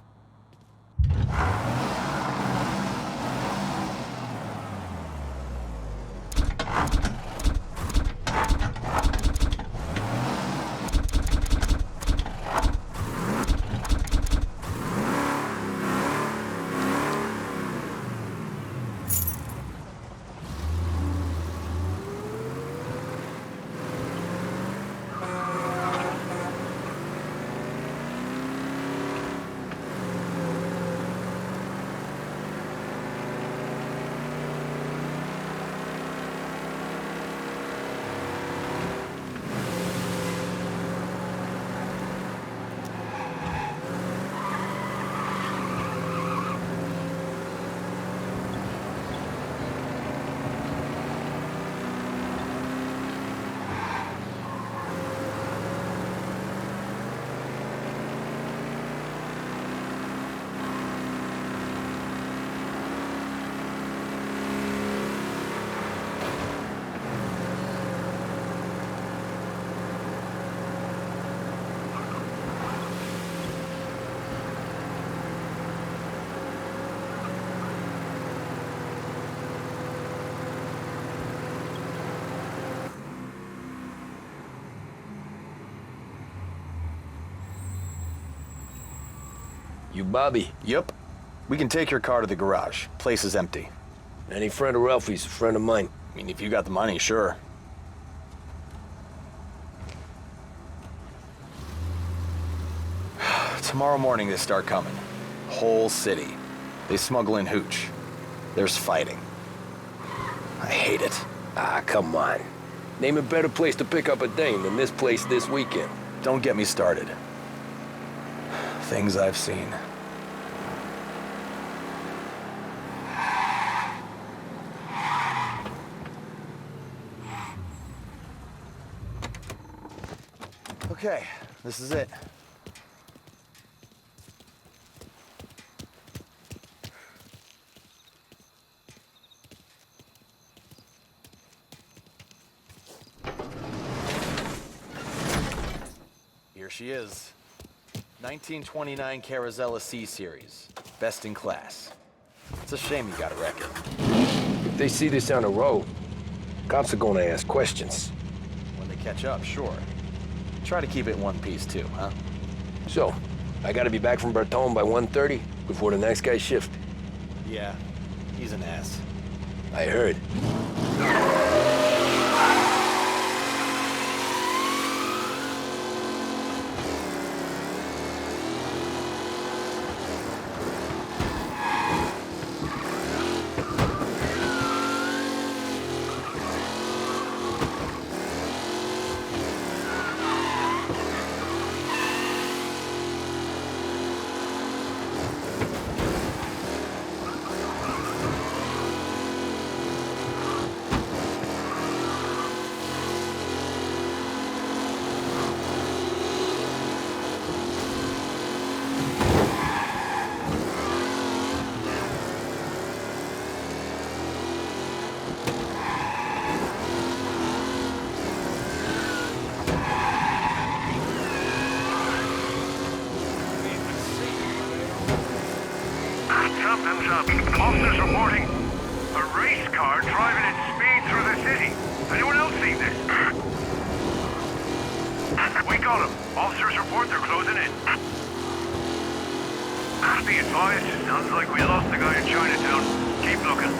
You Bobby? Yep. We can take your car to the garage. Place is empty. Any friend of Ralphie's, a friend of mine. I mean, if you got the money, sure. Tomorrow morning they start coming. Whole city. They smuggle in hooch. There's fighting. I hate it. Ah, come on. Name a better place to pick up a dame than this place this weekend. Don't get me started. Things I've seen. Okay, this is it. Here she is. 1929 Carazella C Series. Best in class. It's a shame you got a record. If they see this on the road, cops are gonna ask questions. When they catch up, sure. Try to keep it in one piece, too, huh? So, I gotta be back from Bertone by 1:30 before the next guy's shift. Yeah, he's an ass. I heard. Something's up. Officers reporting a race car driving at speed through the city. Anyone else seen this? We got them. Officers report they're closing in. Be advised, sounds like we lost the guy in Chinatown. Keep looking.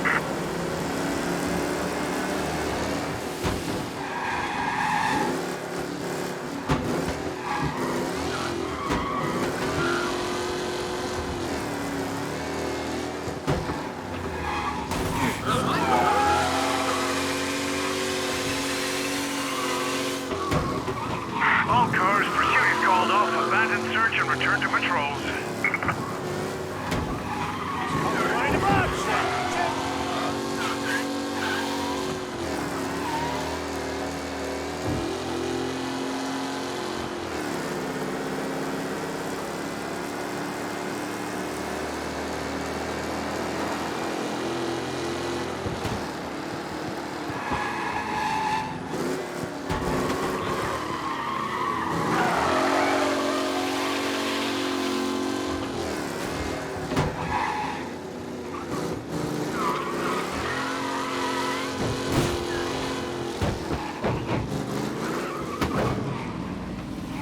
All cars, pursuit is called off. Abandon search and return to patrols. Line him up,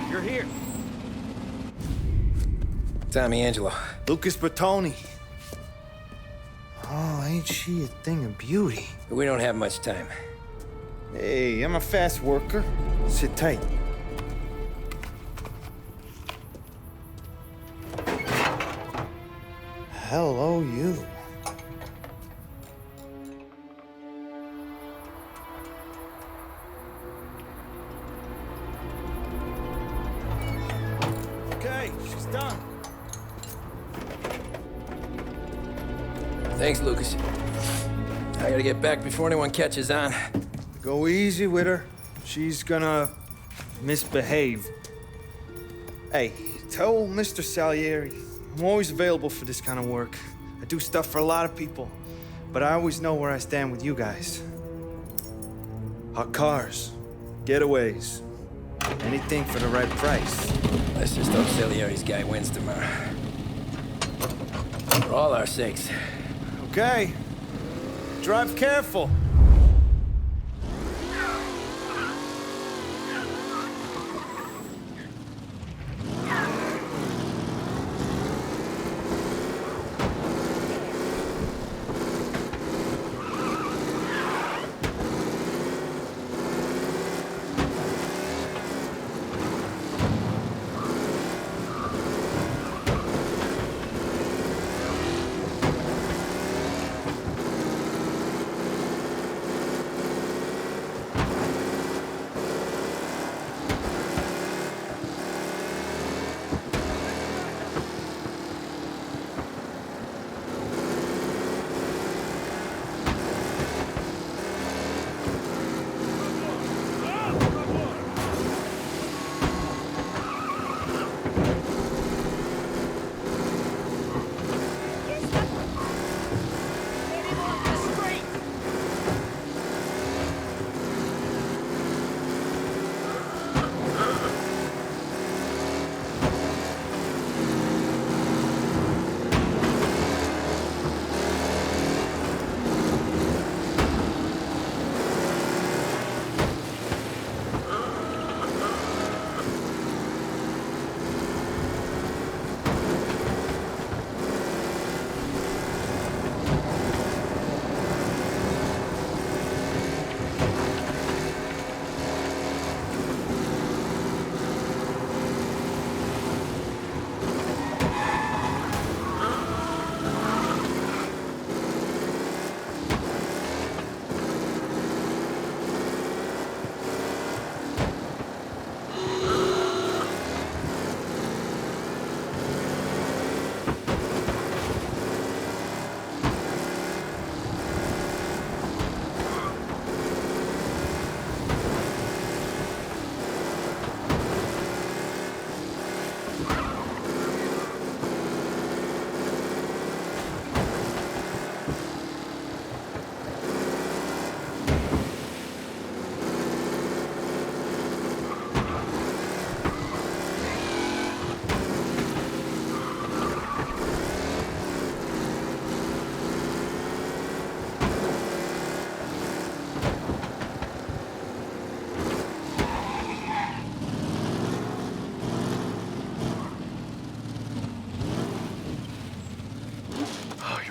You're here. Tommy Angelo. Lucas Bertoni. Oh, ain't she a thing of beauty? We don't have much time. Hey, I'm a fast worker. Sit tight. Hello, you. Okay, she's done. Thanks, Lucas. I gotta get back before anyone catches on. Go easy with her. She's gonna misbehave. Hey, tell Mr. Salieri I'm always available for this kind of work. I do stuff for a lot of people, but I always know where I stand with you guys. Hot cars, getaways, anything for the right price. Let's just hope Salieri's guy wins tomorrow. For all our sakes. Okay. Drive careful.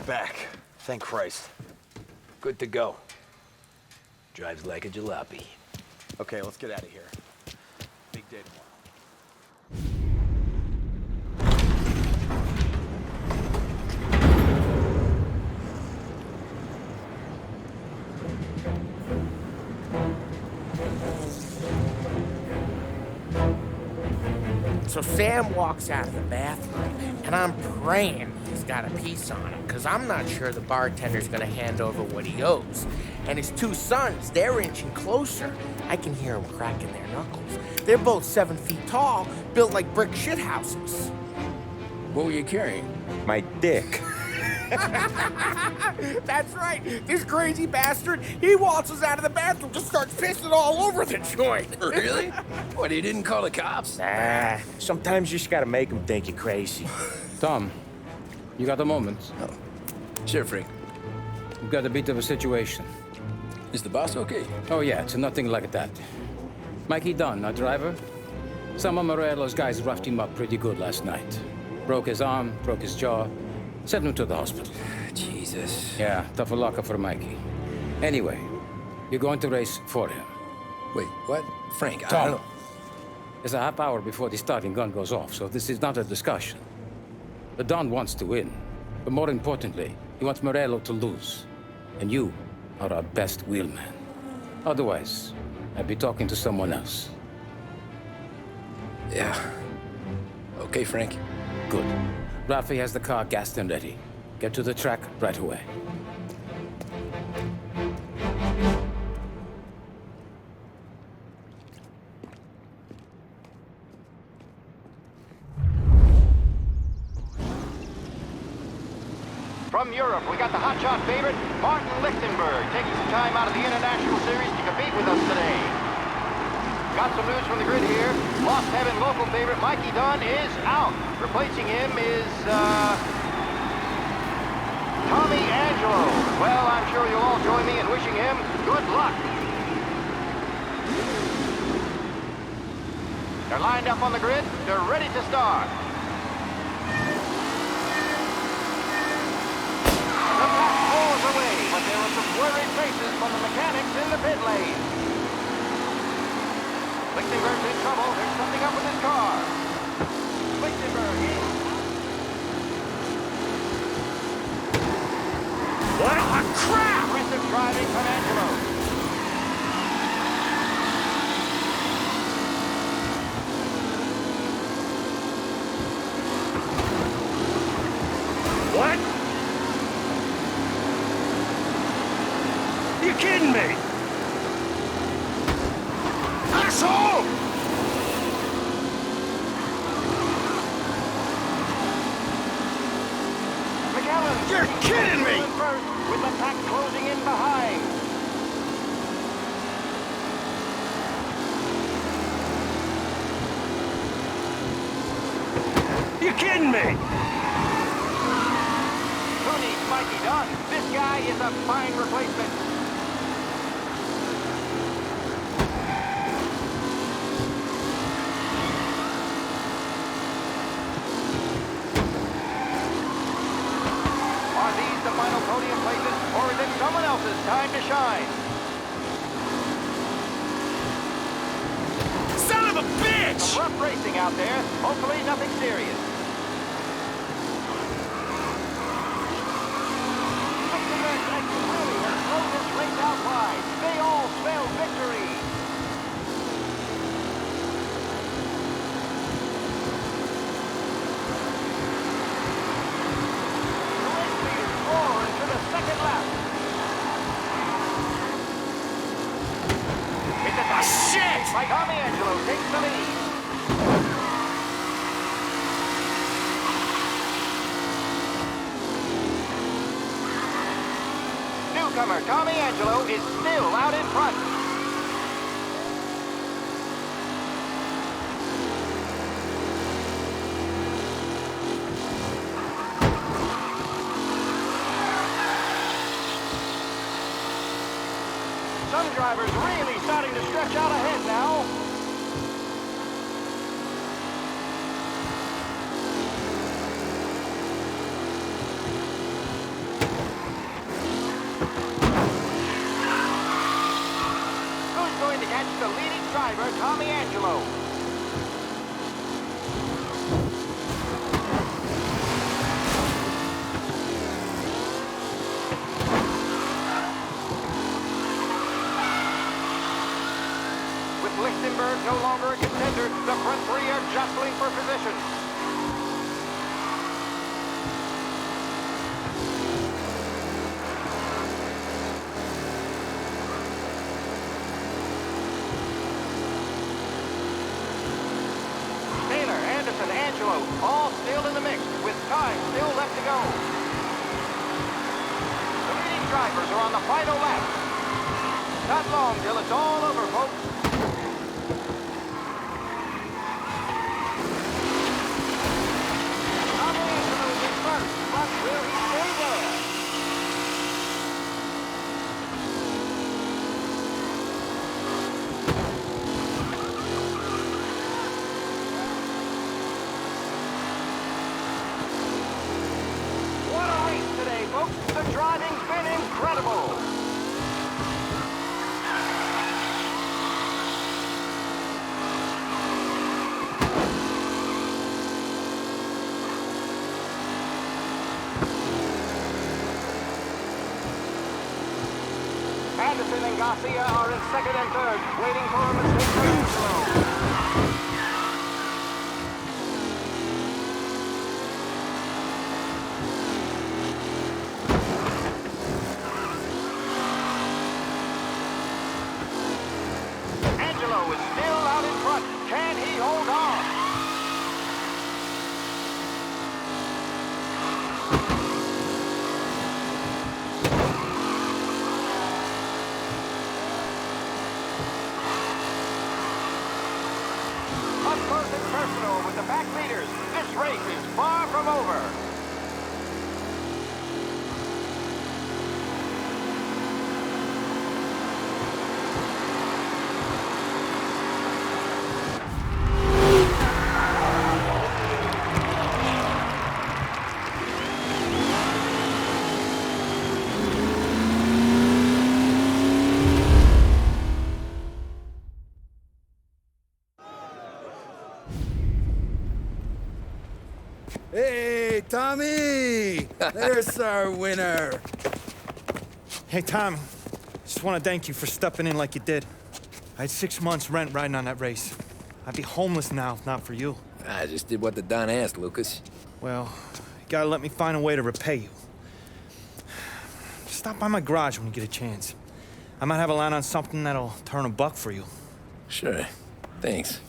Back. Thank Christ. Good to go. Drives like a jalopy. Okay, let's get out of here. Big day tomorrow. So Sam walks out of the bathroom, and I'm praying he's got a piece on him, because I'm not sure the bartender's gonna hand over what he owes. And his two sons, they're inching closer. I can hear them cracking their knuckles. They're both 7 feet tall, built like brick shithouses. What were you carrying? My dick. That's right. This crazy bastard, he waltzes out of the bathroom, just starts pissing all over the joint. Really? What, he didn't call the cops? Nah, sometimes you just gotta make them think you're crazy. Tom, you got a moment? Oh. Sure, Frank. We've got a bit of a situation. Is the boss okay? Oh yeah, it's nothing like that. Mikey Dunn, our driver. Some of Morello's guys roughed him up pretty good last night. Broke his arm, broke his jaw. Sent him to the hospital. Jesus. Yeah, tough luck for Mikey. Anyway, you're going to race for him. Wait, what? Frank, I Tom, don't... there's a half hour before the starting gun goes off, so this is not a discussion. The Don wants to win, but more importantly, he wants Morello to lose. And you are our best wheelman. Otherwise, I'd be talking to someone else. Yeah. Okay, Frank. Good. Rafi has the car gassed and ready. Get to the track right away. From Europe, we got the hotshot favorite, Martin Lichtenberg, taking some time out of the International Series to compete with us today. Got some news from the grid here. Lost Heaven local favorite Mikey Dunn is out. Replacing him is, Tommy Angelo. Well, I'm sure you'll all join me in wishing him good luck. They're lined up on the grid. They're ready to start. The pack rolls away, but there are some worried faces from the mechanics in the pit lane. Lichtenberg's in trouble. There's something up with his car. Lichtenberg in. What a crap! Aggressive driving from Angelo. What? You kidding me? Asshole! McAllen, you're kidding me! First, with the pack closing in behind. You kidding me? Who needs Mikey Dunn? This guy is a fine replacement. Are these the final podium places, or is it someone else's time to shine? Son of a bitch! Some rough racing out there. Hopefully nothing serious. Lichtenberg really has thrown this race out wide. They all spell victory. newcomer, Tommy Angelo, is still out in front. Some drivers really starting to stretch out ahead now. Who's going to catch the leading driver, Tommy Angelo? Lichtenberg no longer a contender. The front three are jostling for position. Taylor, Anderson, Angelo, all still in the mix, with time still left to go. The leading drivers are on the final lap. Not long till it's all over, folks. But will he stay there? What a race today, folks. The driving's been incredible. Anderson and Garcia are in second and third, waiting for a mistake from Angelo. Angelo is still out in front. Can he hold on? Close and personal with the back leaders. This race is far from over. Hey, Tommy! There's our winner. Hey, Tom. Just want to thank you for stepping in like you did. I had 6 months rent riding on that race. I'd be homeless now if not for you. I just did what the Don asked, Lucas. Well, you gotta let me find a way to repay you. Stop by my garage when you get a chance. I might have a line on something that'll turn $1 for you. Sure. Thanks.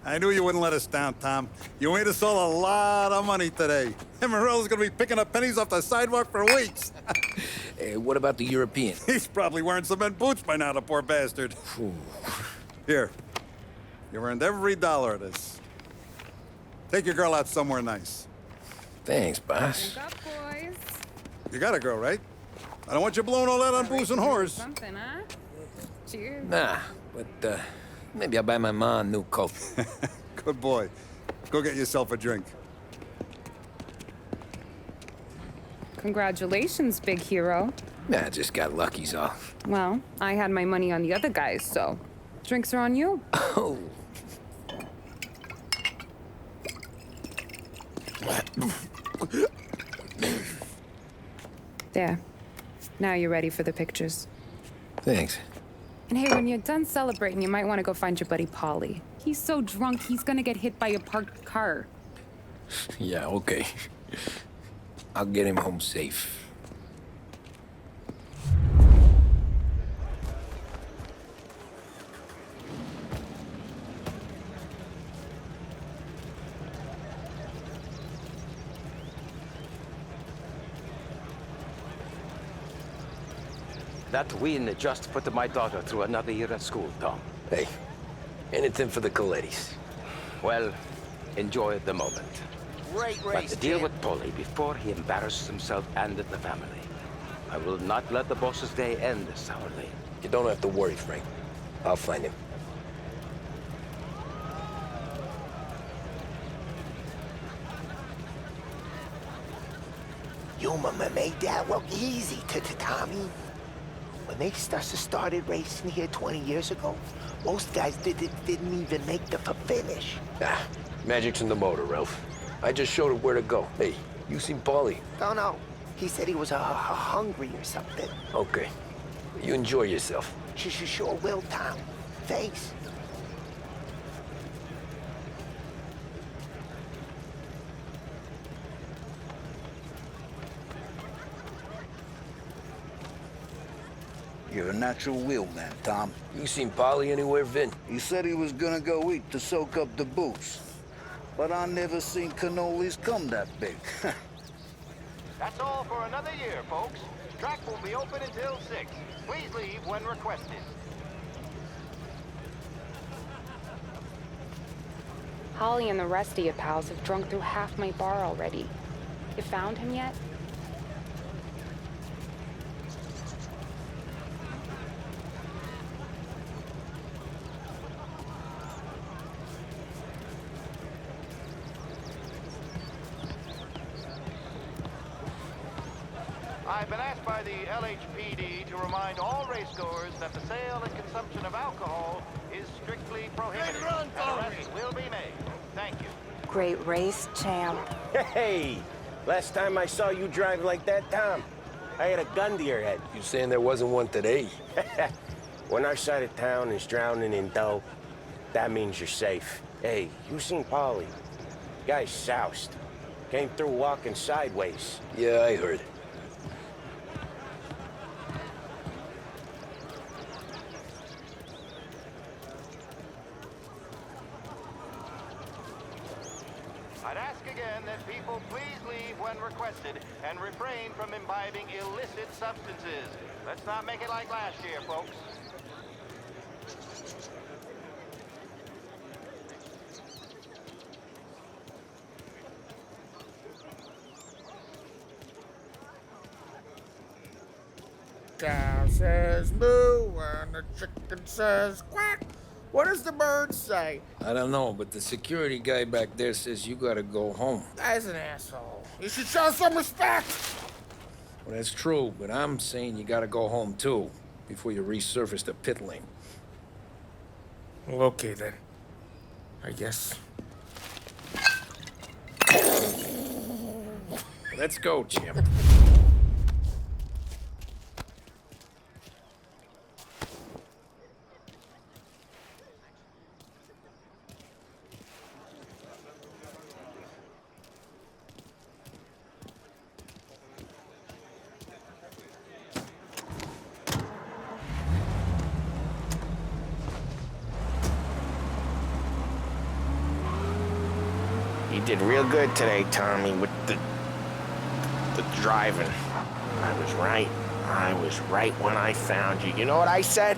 I knew you wouldn't let us down, Tom. You made us all a lot of money today. And Morello's gonna be picking up pennies off the sidewalk for weeks. Hey, what about the European? He's probably wearing cement boots by now, the poor bastard. Here. You earned every dollar of this. Take your girl out somewhere nice. Thanance, boss. Wake up, boys. You got a girl, right? I don't want you blowing all that on booze and whores. Something, huh? Cheers. Nah, but, maybe I'll buy my ma a new coat. Good boy. Go get yourself a drink. Congratulations, big hero. Nah, just got lucky's all. Well, I had my money on the other guys, so drinks are on you. Oh. There. Now you're ready for the pictures. Thanks. And hey, when you're done celebrating, you might want to go find your buddy Paulie. He's so drunk, he's gonna get hit by a parked car. Yeah, okay. I'll get him home safe. That win just put my daughter through another year at school, Tom. Hey, anything for the Colettis. Well, enjoy the moment. Great But race, to deal champ. with Polly before he embarrasses himself and the family. I will not let the boss's day end sourly. You don't have to worry, Frank. I'll find him. Your mama made that look easy to Tommy. When they started racing here 20 years ago, most guys didn't even make the finish. Ah, magic's in the motor, Ralph. I just showed it where to go. Hey, you seen Paulie? No. He said he was hungry or something. Okay. You enjoy yourself. Sure will, Tom. Thanks. You're a natural wheelman, Tom. You seen Paulie anywhere, Vin? He said he was gonna go eat to soak up the booze. But I never seen cannolis come that big. That's all for another year, folks. Track will be open until 6. Please leave when requested. Holly and the rest of you pals have drunk through half my bar already. You found him yet? I've been asked by the LHPD to remind all racegoers that the sale and consumption of alcohol is strictly prohibited. An arrest will be made. Thank you. Great race, champ. Hey! Last time I saw you drive like that, Tom, I had a gun to your head. You saying there wasn't one today? When our side of town is drowning in dough, that means you're safe. Hey, you seen Paulie? Guy's soused. Came through walking sideways. Yeah, I heard. I'd ask again that people please leave when requested and refrain from imbibing illicit substances. Let's not make it like last year, folks. Cow says moo and the chicken says quack. What does the bird say? I don't know, but the security guy back there says you gotta go home. Guy's an asshole. You should show some respect. Well, that's true, but I'm saying you gotta go home too, before you resurface the pit lane. Well, okay then. I guess. Let's go, champ. You did real good today, Tommy, with the driving. I was right. I was right when I found you. You know what I said?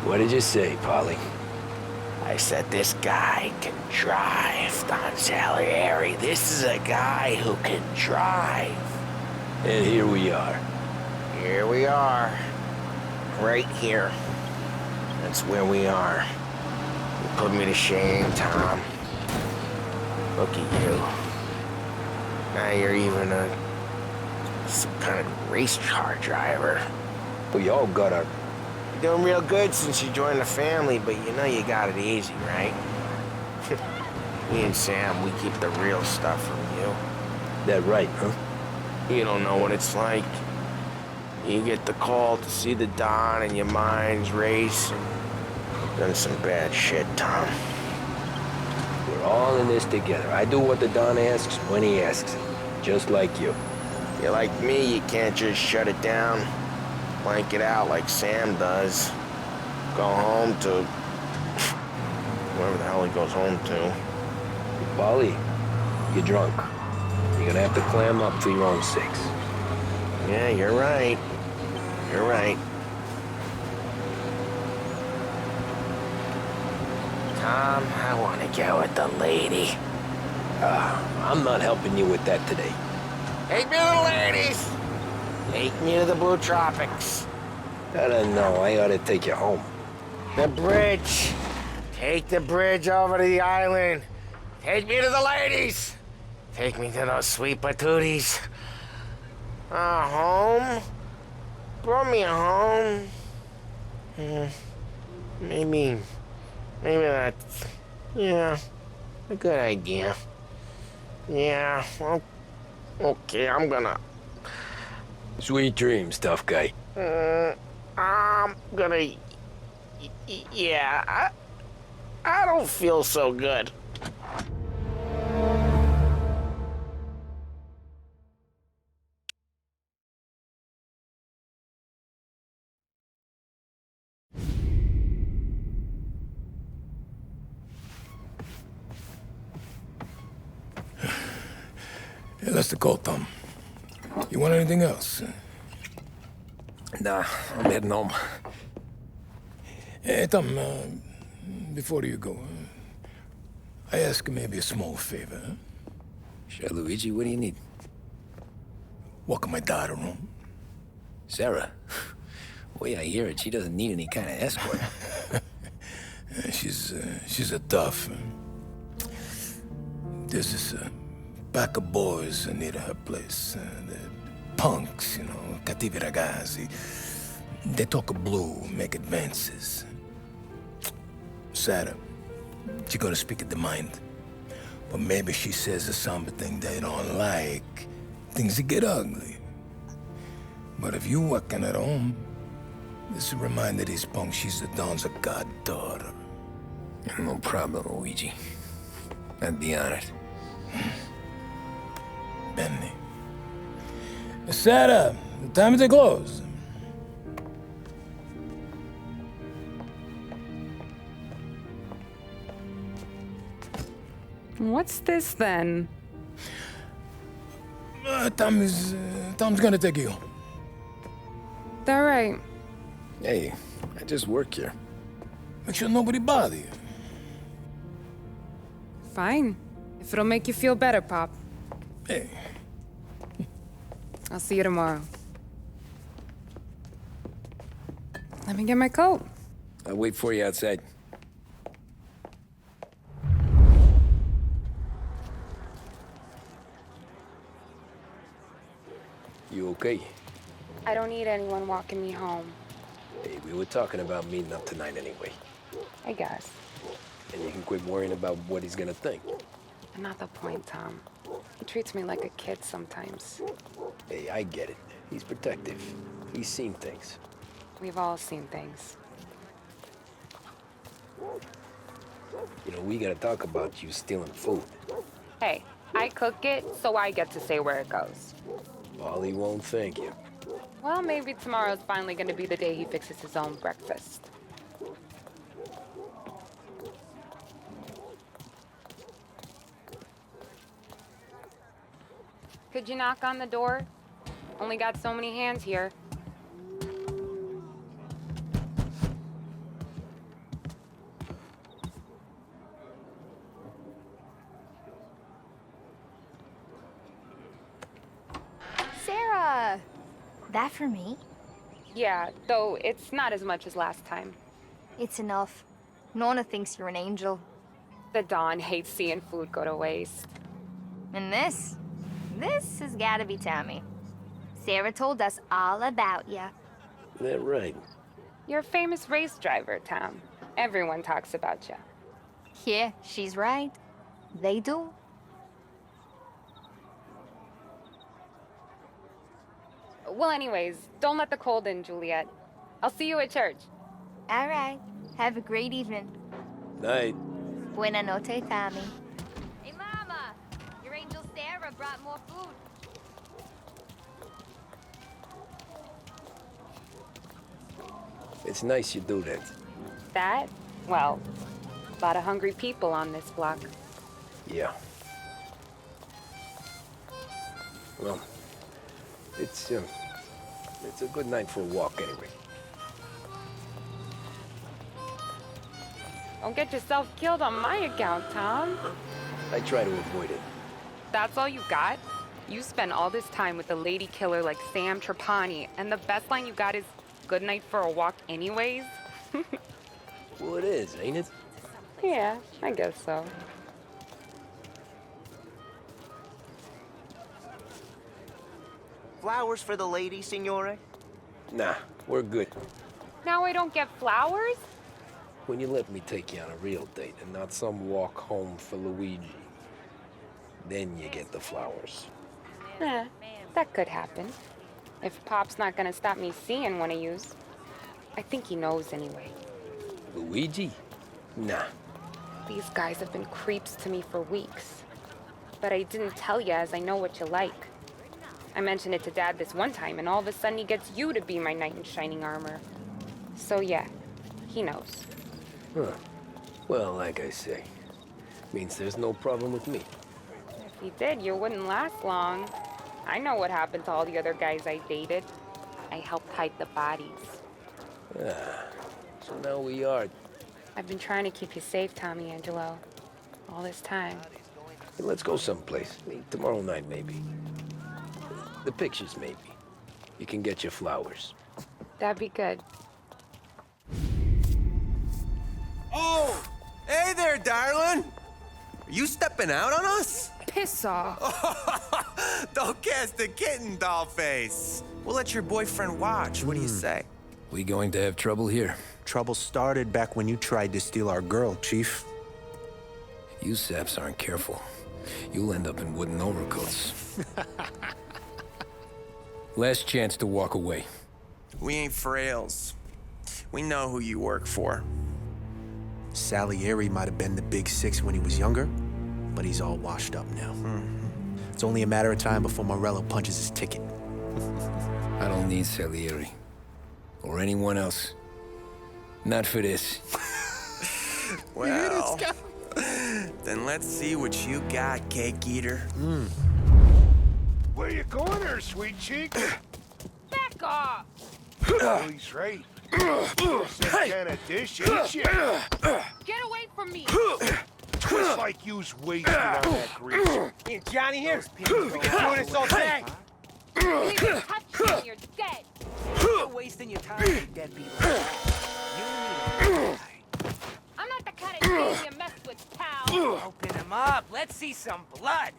What did you say, Polly? I said, this guy can drive, Don Salieri. This is a guy who can drive. And here we are. Here we are. Right here. That's where we are. You put me to shame, Tom. Look at you. Now you're even some kind of race car driver. We all got our... You're doing real good since you joined the family, but you know you got it easy, right? Me and Sam, we keep the real stuff from you. That right, huh? You don't know what it's like. You get the call to see the Don and your mind's race. Done some bad shit, Tom. We're all in this together. I do what the Don asks when he asks it. Just like you. You're like me, you can't just shut it down. Blank it out like Sam does. Go home to... wherever the hell he goes home to. Polly, you're drunk. You're gonna have to clam up for your own sakes. Yeah, you're right. You're right. Tom, I want to go with the lady. I'm not helping you with that today. Take me to the ladies! Take me to the Blue Tropics. I don't know. I ought to take you home. The bridge. Take the bridge over to the island. Take me to the ladies. Take me to those sweet patooties. Home? Brought me home. Maybe that's, yeah, a good idea. Yeah, well, okay, I'm gonna... Sweet dreams, tough guy. I'm gonna... Yeah, I don't feel so good. Yeah, that's the call, Tom. You want anything else? Nah, I'm heading home. Hey, Tom, before you go, I ask maybe a small favor. Huh? Sure, Luigi, what do you need? Walk my daughter home. Sarah? The way I hear it, she doesn't need any kind of escort. She's a tough. There's this pack of boys near her place. The punks, you know, cattivi ragazzi. They talk blue, make advances. Sarah, she gonna speak at the mind. But maybe she says something they don't like. Things get ugly. But if you walking at home, this will remind these punks she's the Don's goddaughter. No problem, Luigi. I'd be honored. Benny. Sarah, time to close. What's this then? Tom's gonna take you home. All right. Hey, I just work here. Make sure nobody bother you. Fine. If it'll make you feel better, Pop. Hey. I'll see you tomorrow. Let me get my coat. I'll wait for you outside. You okay? I don't need anyone walking me home. Hey, we were talking about meeting up tonight anyway. I guess. And you can quit worrying about what he's gonna think. Not the point, Tom. He treats me like a kid sometimes. Hey, I get it. He's protective. He's seen things. We've all seen things. You know, we gotta talk about you stealing food. Hey, I cook it, so I get to say where it goes. Ollie won't thank you. Well, maybe tomorrow's finally gonna be the day he fixes his own breakfast. Could you knock on the door? Only got so many hands here. Sarah! That for me? Yeah, though it's not as much as last time. It's enough. Nona thinks you're an angel. The Don hates seeing food go to waste. And this has gotta be Tommy. Sarah told us all about you. That right? You're a famous race driver, Tom. Everyone talks about you. Yeah, she's right. They do. Well, anyways, don't let the cold in, Juliet. I'll see you at church. All right. Have a great evening. Night. Buena noche, Tommy. Hey, Mama! Your angel Sarah brought more food. It's nice you do that. That? Well, a lot of hungry people on this block. Yeah. Well, it's It's a good night for a walk anyway. Don't get yourself killed on my account, Tom. I try to avoid it. That's all you got? You spend all this time with a lady killer like Sam Trapani, and the best line you got is, "Good night for a walk anyways"? Well, it is, ain't it? Yeah, I guess so. Flowers for the lady, signore? Nah, we're good. Now I don't get flowers? When you let me take you on a real date and not some walk home for Luigi, then you get the flowers. That could happen. If Pop's not gonna stop me seeing one of yous. I think he knows anyway. Luigi? Nah. These guys have been creeps to me for weeks. But I didn't tell you as I know what you like. I mentioned it to Dad this one time, and all of a sudden he gets you to be my knight in shining armor. So yeah, he knows. Huh. Well, like I say, means there's no problem with me. If he did, you wouldn't last long. I know what happened to all the other guys I dated. I helped hide the bodies. So now we are. I've been trying to keep you safe, Tommy Angelo. All this time. Hey, let's go someplace. Tomorrow night, maybe. The pictures, maybe. You can get your flowers. That'd be good. Oh! Hey there, darling! Are you stepping out on us? Piss off. Don't cast a kitten, dollface. We'll let your boyfriend watch. What do you say? We going to have trouble here? Trouble started back when you tried to steal our girl, Chief. You saps aren't careful. You'll end up in wooden overcoats. Last chance to walk away. We ain't frails. We know who you work for. Salieri might have been the big six when he was younger, but he's all washed up now. It's only a matter of time before Morello punches his ticket. I don't need Salieri. Or anyone else. Not for this. Well, then let's see what you got, cake eater. Where you going there, sweet cheek? Back off! Oh, he's right. Some kind of dish, ain't you? Get away from me! Twist like you's wasted on that grease. Hey, Johnny here. We've been doing this all day. You even touch me, you're dead! You're wasting your time, you deadbeat. You need I'm not the kind of thing you mess with, pal! Open him up. Let's see some blood.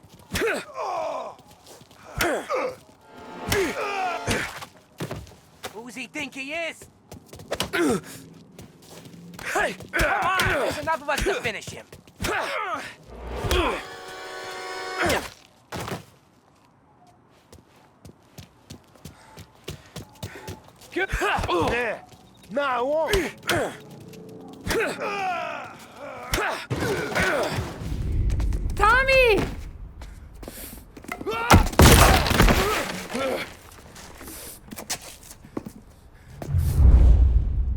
Who's he think he is? Hey! Come on, there's enough of us to finish him. Get there. No, I won't. Tommy!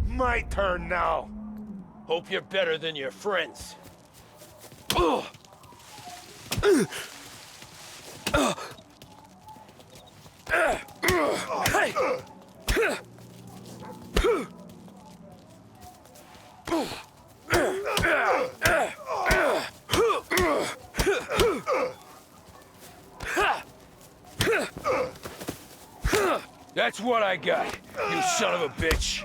My turn now. Hope you're better than your friends. Hey! That's what I got, you son of a bitch.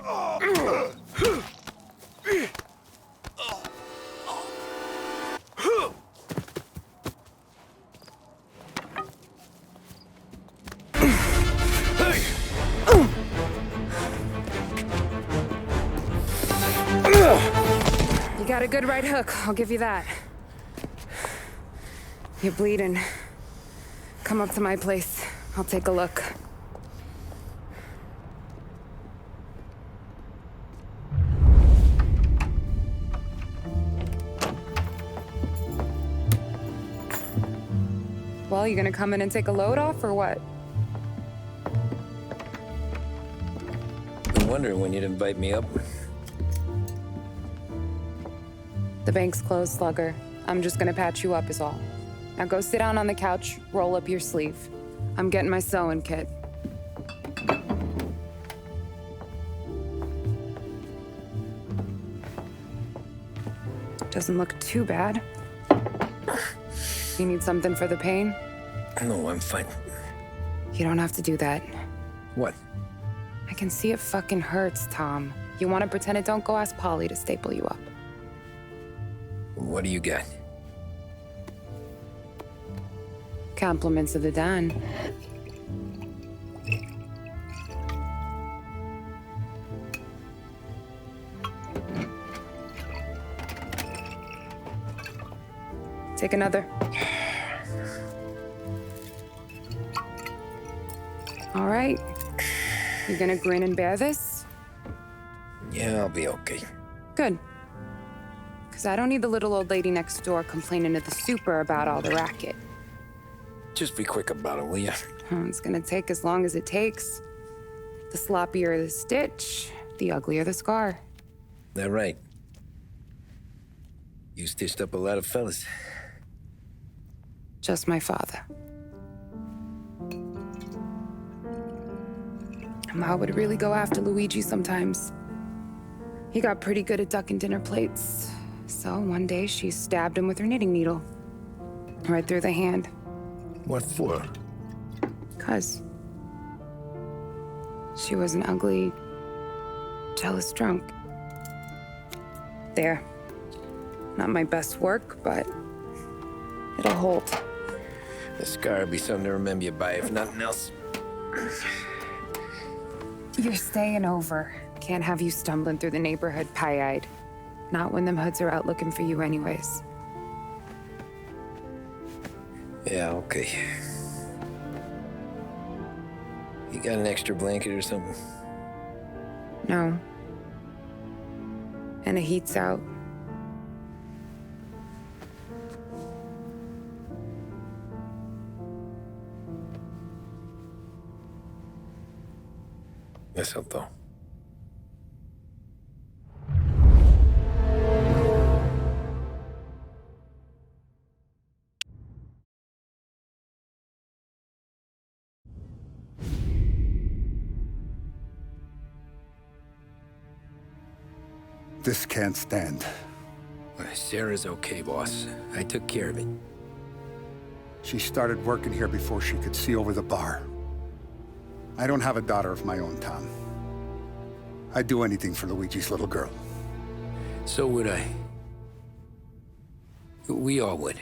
You got a good right hook, I'll give you that. You're bleeding. Come up to my place. I'll take a look. Well, you gonna come in and take a load off, or what? Been wondering when you'd invite me up. The bank's closed, Slugger. I'm just gonna patch you up is all. Now go sit down on the couch, roll up your sleeve. I'm getting my sewing kit. Doesn't look too bad. You need something for the pain? No, I'm fine. You don't have to do that. What? I can see it fucking hurts, Tom. You want to pretend it don't? Go ask Polly to staple you up. What do you got? Compliments of the Don. Take another. All right. You gonna grin and bear this? Yeah, I'll be okay. Good. Because I don't need the little old lady next door complaining to the super about all the racket. Just be quick about it, will ya? It's gonna take as long as it takes. The sloppier the stitch, the uglier the scar. That right? You stitched up a lot of fellas. Just my father. Ma would really go after Luigi sometimes. He got pretty good at ducking dinner plates. So one day she stabbed him with her knitting needle. Right through the hand. What for? 'Cause she was an ugly, jealous drunk. There. Not my best work, but it'll hold. The scar will be something to remember you by, if nothing else. You're staying over. Can't have you stumbling through the neighborhood pie-eyed. Not when them hoods are out looking for you anyways. Yeah, okay. You got an extra blanket or something? No. And the heat's out. Eso todo. This can't stand. Sarah's okay, boss. I took care of it. She started working here before she could see over the bar. I don't have a daughter of my own, Tom. I'd do anything for Luigi's little girl. So would I. We all would.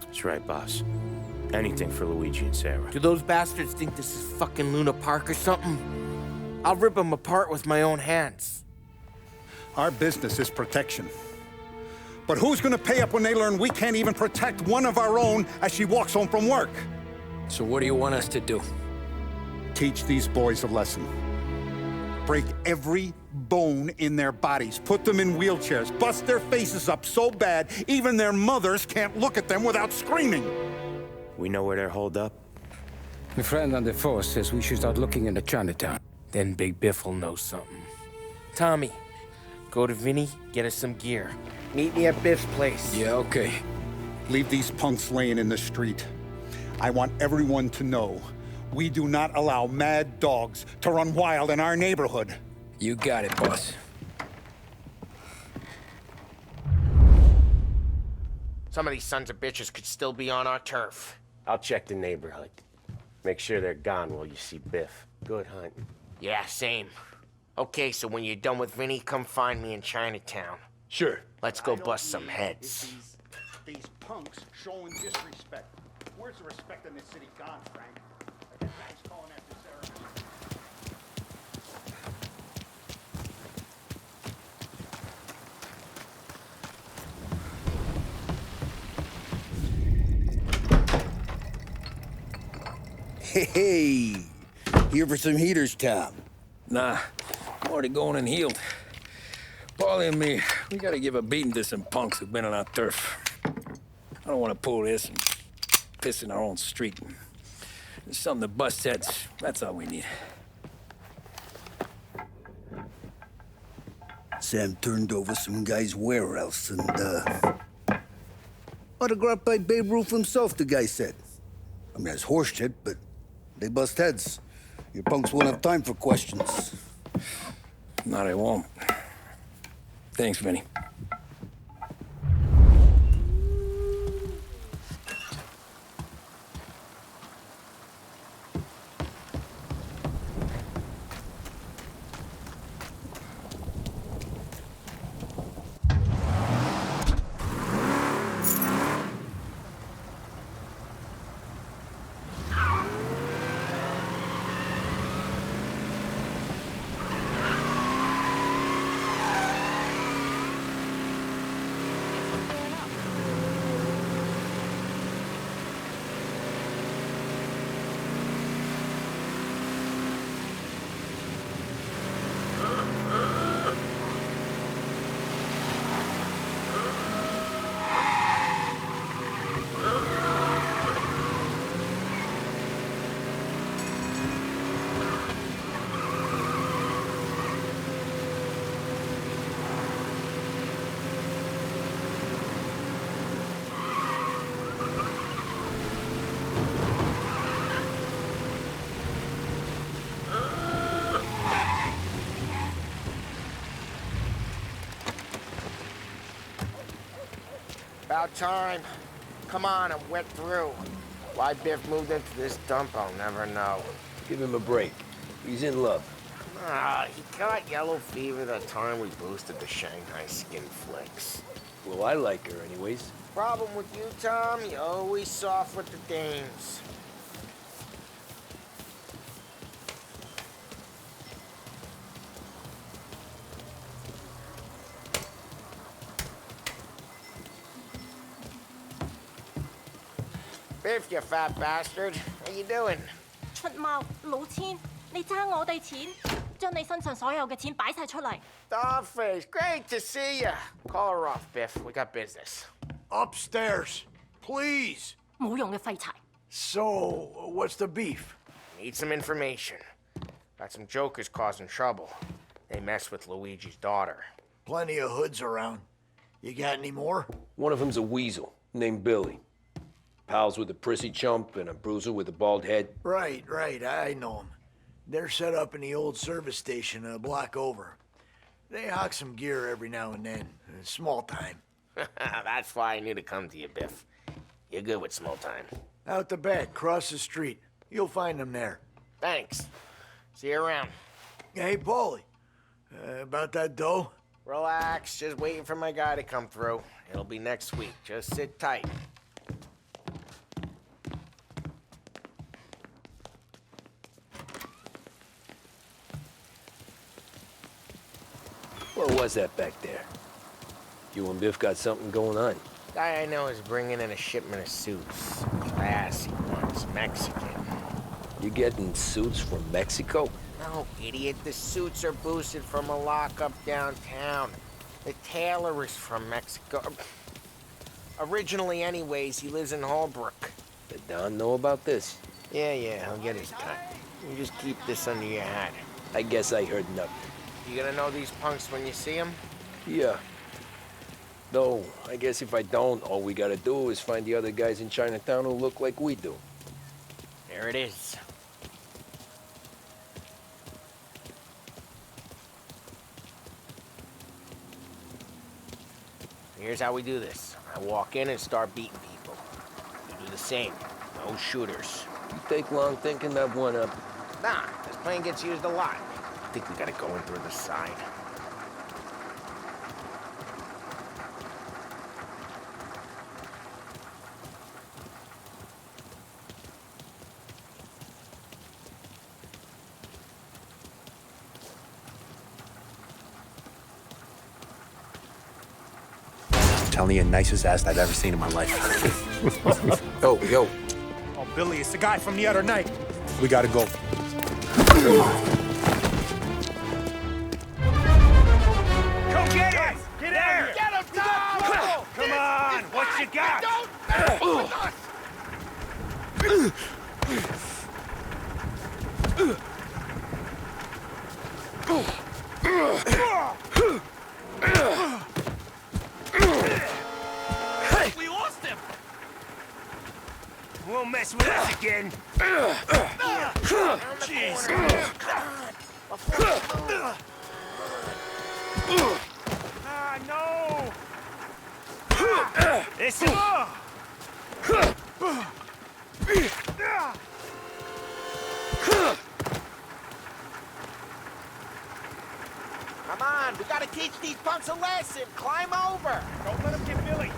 That's right, boss. Anything for Luigi and Sarah. Do those bastards think this is fucking Luna Park or something? I'll rip them apart with my own hands. Our business is protection. But who's gonna pay up when they learn we can't even protect one of our own as she walks home from work? So what do you want us to do? Teach these boys a lesson. Break every bone in their bodies. Put them in wheelchairs. Bust their faces up so bad, even their mothers can't look at them without screaming. We know where they're holed up? My friend on the force says we should start looking into Chinatown. Then Big Biff will know something. Tommy, go to Vinny, get us some gear. Meet me at Biff's place. Yeah, okay. Leave these punks laying in the street. I want everyone to know we do not allow mad dogs to run wild in our neighborhood. You got it, boss. Some of these sons of bitches could still be on our turf. I'll check the neighborhood. Make sure they're gone while you see Biff. Good hunt. Yeah, same. Okay, so when you're done with Vinny, come find me in Chinatown. Sure. Let's go bust some heads. These punks showing disrespect. Where's the respect in this city gone, Frank? I got guys calling after Sarah. Hey, here for some heaters, Tom? Nah, I'm already going and healed. Paulie and me, we gotta give a beating to some punks who've been on our turf. I don't want to pull this and piss in our own street. There's something to bust heads. That's all we need. Sam turned over some guy's warehouse and, autographed by Babe Ruth himself, the guy said. I mean, that's horse shit, but they bust heads. Your punks won't have time for questions. No, they won't. Thanks, Vinny. About time. Come on, I'm wet through. Why Biff moved into this dump, I'll never know. Give him a break. He's in love. Ah, he caught yellow fever that time we boosted the Shanghai skin flicks. Well, I like her anyways. Problem with you, Tom, you're always soft with the dames. Biff, you fat bastard. How you doing? 出貓老千，你爭我哋錢，將你身上所有嘅錢擺晒出嚟。Dollface, great to see you. Call her off, Biff. We got business. Upstairs, please. 冇用嘅廢柴。So, what's the beef? Need some information. Got some jokers causing trouble. They mess with Luigi's daughter. Plenty of hoods around. You got any more? One of them's a weasel named Billy. Pals with a prissy chump and a bruiser with a bald head. Right, I know them. They're set up in the old service station a block over. They hawk some gear every now and then. Small time. That's why I knew to come to you, Biff. You're good with small time. Out the back, cross the street. You'll find them there. Thanks. See you around. Hey, Paulie. About that dough? Relax. Just waiting for my guy to come through. It'll be next week. Just sit tight. What was that back there? You and Biff got something going on. Guy I know is bringing in a shipment of suits. Classy ones, Mexican. You getting suits from Mexico? No, idiot. The suits are boosted from a lockup downtown. The tailor is from Mexico. Originally, anyways, he lives in Holbrook. Did Don know about this? Yeah, he'll get his cut. You just keep this under your hat. I guess I heard nothing. You gonna know these punks when you see them? Yeah. No, I guess if I don't, all we gotta do is find the other guys in Chinatown who look like we do. There it is. Here's how we do this. I walk in and start beating people. You do the same. No shooters. You take long thinking that one up. Nah, this plane gets used a lot. I think we gotta go in through the side. Telling you, nicest ass I've ever seen in my life. Yo. Oh, Billy, it's the guy from the other night. We gotta go. Come get him! Get there! Get him, Tom! Come on, what you got? We lost him! Won't mess with us again. Jeez. Ah, no! Listen. Come on, we gotta teach these punks a lesson. Climb over. Don't let him get Billy.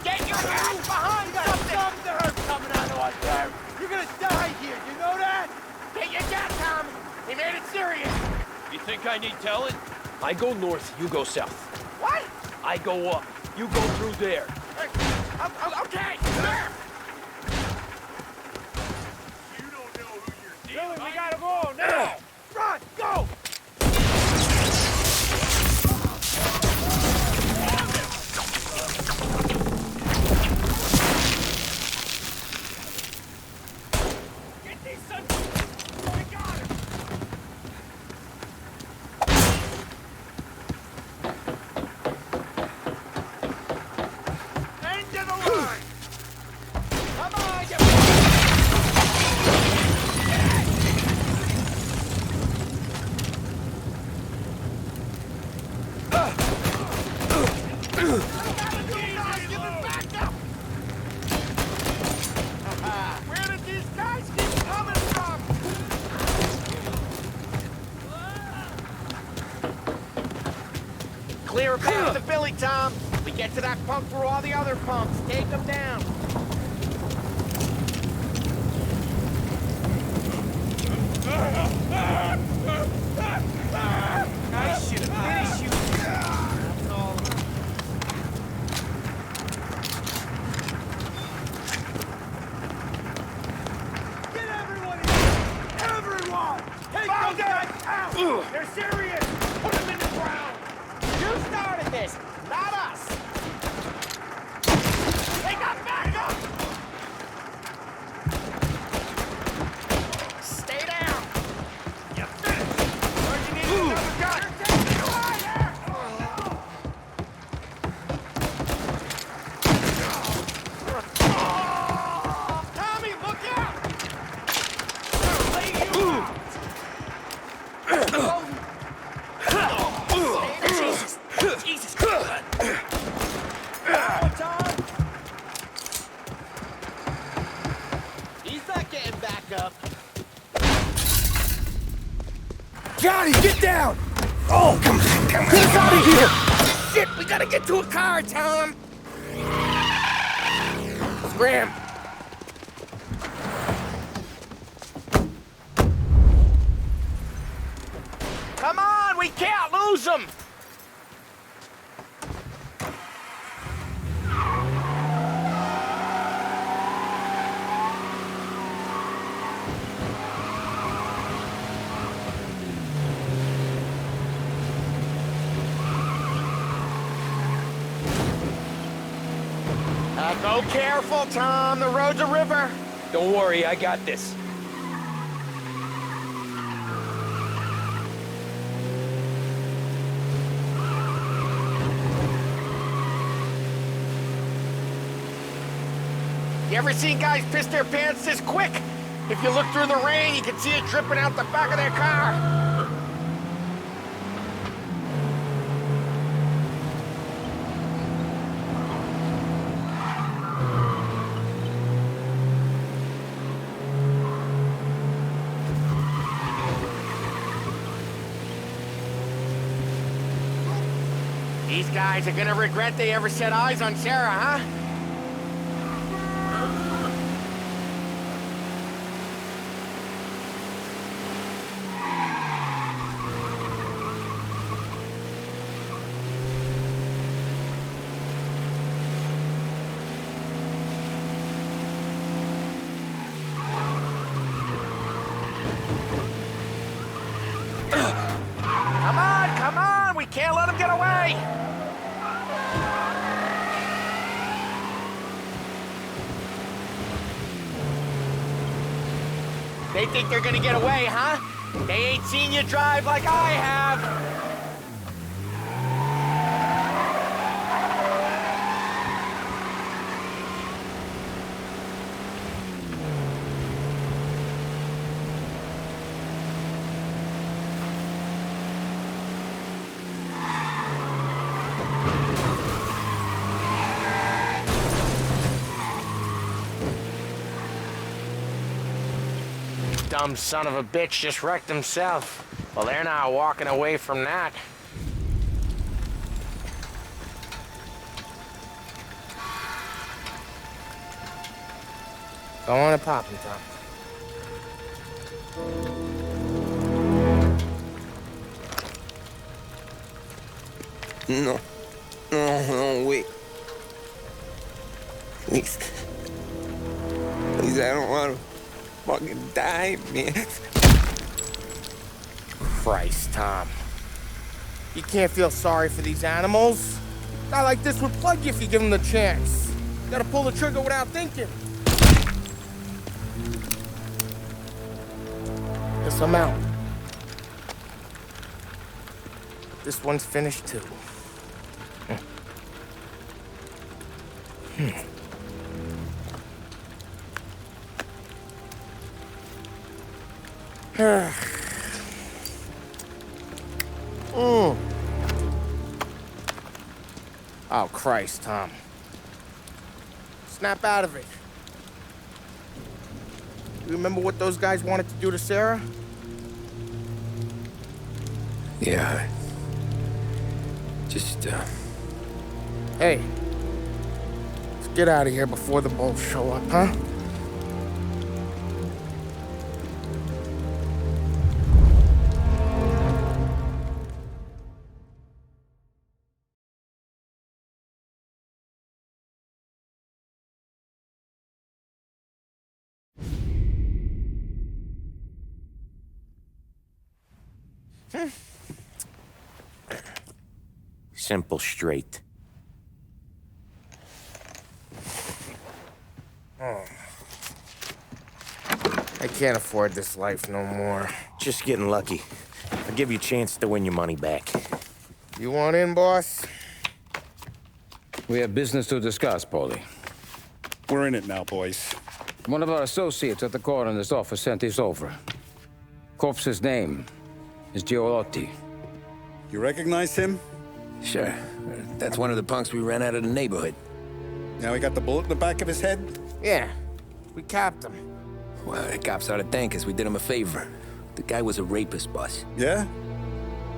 Get your ass behind something! Thunder coming out of our there. You're gonna die here, you know that? Get your gat, Tom. He made it serious. You think I need telling? I go north, you go south. What? I go up, you go through there. Okay. Billy, we gotta go now! Run! Go! Get these sons of... We got him! End of the line! Come on, you... Tom. We get to that punk through all the other punks. Take them down. I should have finished you. That's all. Get everyone in here! Everyone! Take those guys out! They're serious! Put them in the ground! You started this, not us. They got backup! Stay down. You finished! Where'd you need another gun? Tommy, look out! Lay you out! Jesus! Jesus Christ! Tom! He's not getting back up. Johnny, get down! Oh, come on. Get us out of here! Shit, we gotta get to a car, Tom! Scram! Come on, we can't lose them! Go careful, Tom. The road's a river. Don't worry, I got this. You ever seen guys piss their pants this quick? If you look through the rain, you can see it dripping out the back of their car. These guys are gonna regret they ever set eyes on Sarah, huh? Come on, we can't let them get away! They think they're gonna get away, huh? They ain't seen you drive like I have. Dumb son of a bitch just wrecked himself. Well, they're not walking away from that. Go on and pop him, Tom. No. No, wait. Please. Please, I don't want to fucking die, man. Christ, Tom. You can't feel sorry for these animals. A guy like this would plug you if you give him the chance. You gotta pull the trigger without thinking. Guess I'm out. This one's finished too. Oh, Christ, Tom. Snap out of it. You remember what those guys wanted to do to Sarah? Yeah. Just, Hey, let's get out of here before the bulls show up, huh? Simple, straight. Oh. I can't afford this life no more. Just getting lucky. I'll give you a chance to win your money back. You want in, boss? We have business to discuss, Paulie. We're in it now, boys. One of our associates at the coroner's office sent this over. Corpse's name is Giolotti. You recognize him? Sure. That's one of the punks we ran out of the neighborhood. Now he got the bullet in the back of his head? Yeah, we capped him. Well, the cops ought to thank us. We did him a favor. The guy was a rapist, boss. Yeah?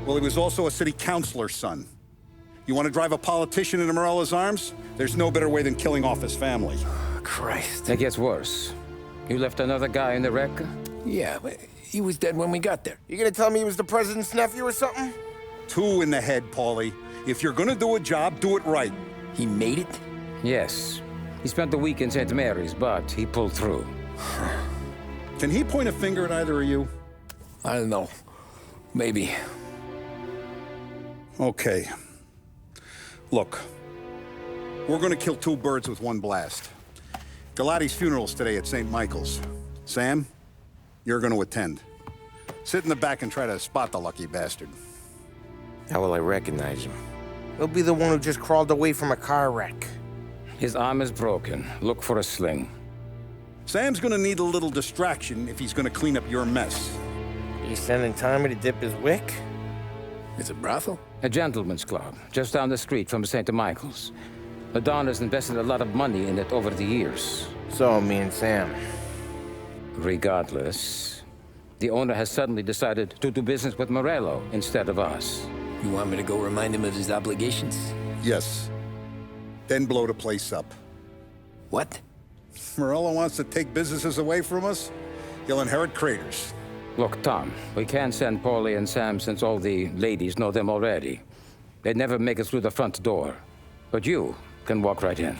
Well, he was also a city councilor's son. You want to drive a politician into Morella's arms? There's no better way than killing off his family. Christ. It gets worse. You left another guy in the wreck? Yeah, but he was dead when we got there. You gonna tell me he was the president's nephew or something? 2 in the head, Paulie. If you're gonna do a job, do it right. He made it? Yes. He spent the week in St. Mary's, but he pulled through. Can he point a finger at either of you? I don't know. Maybe. Okay. Look. We're gonna kill 2 birds with 1 blast. Galati's funeral's today at St. Michael's. Sam, you're gonna attend. Sit in the back and try to spot the lucky bastard. How will I recognize him? He'll be the one who just crawled away from a car wreck. His arm is broken. Look for a sling. Sam's gonna need a little distraction if he's gonna clean up your mess. He's sending Tommy to dip his wick? It's a brothel? A gentleman's club, just down the street from St. Michael's. The Don has invested a lot of money in it over the years. So, me and Sam. Regardless, the owner has suddenly decided to do business with Morello instead of us. You want me to go remind him of his obligations? Yes. Then blow the place up. What? Morello wants to take businesses away from us? He'll inherit craters. Look, Tom, we can't send Paulie and Sam since all the ladies know them already. They'd never make it through the front door. But you can walk right in.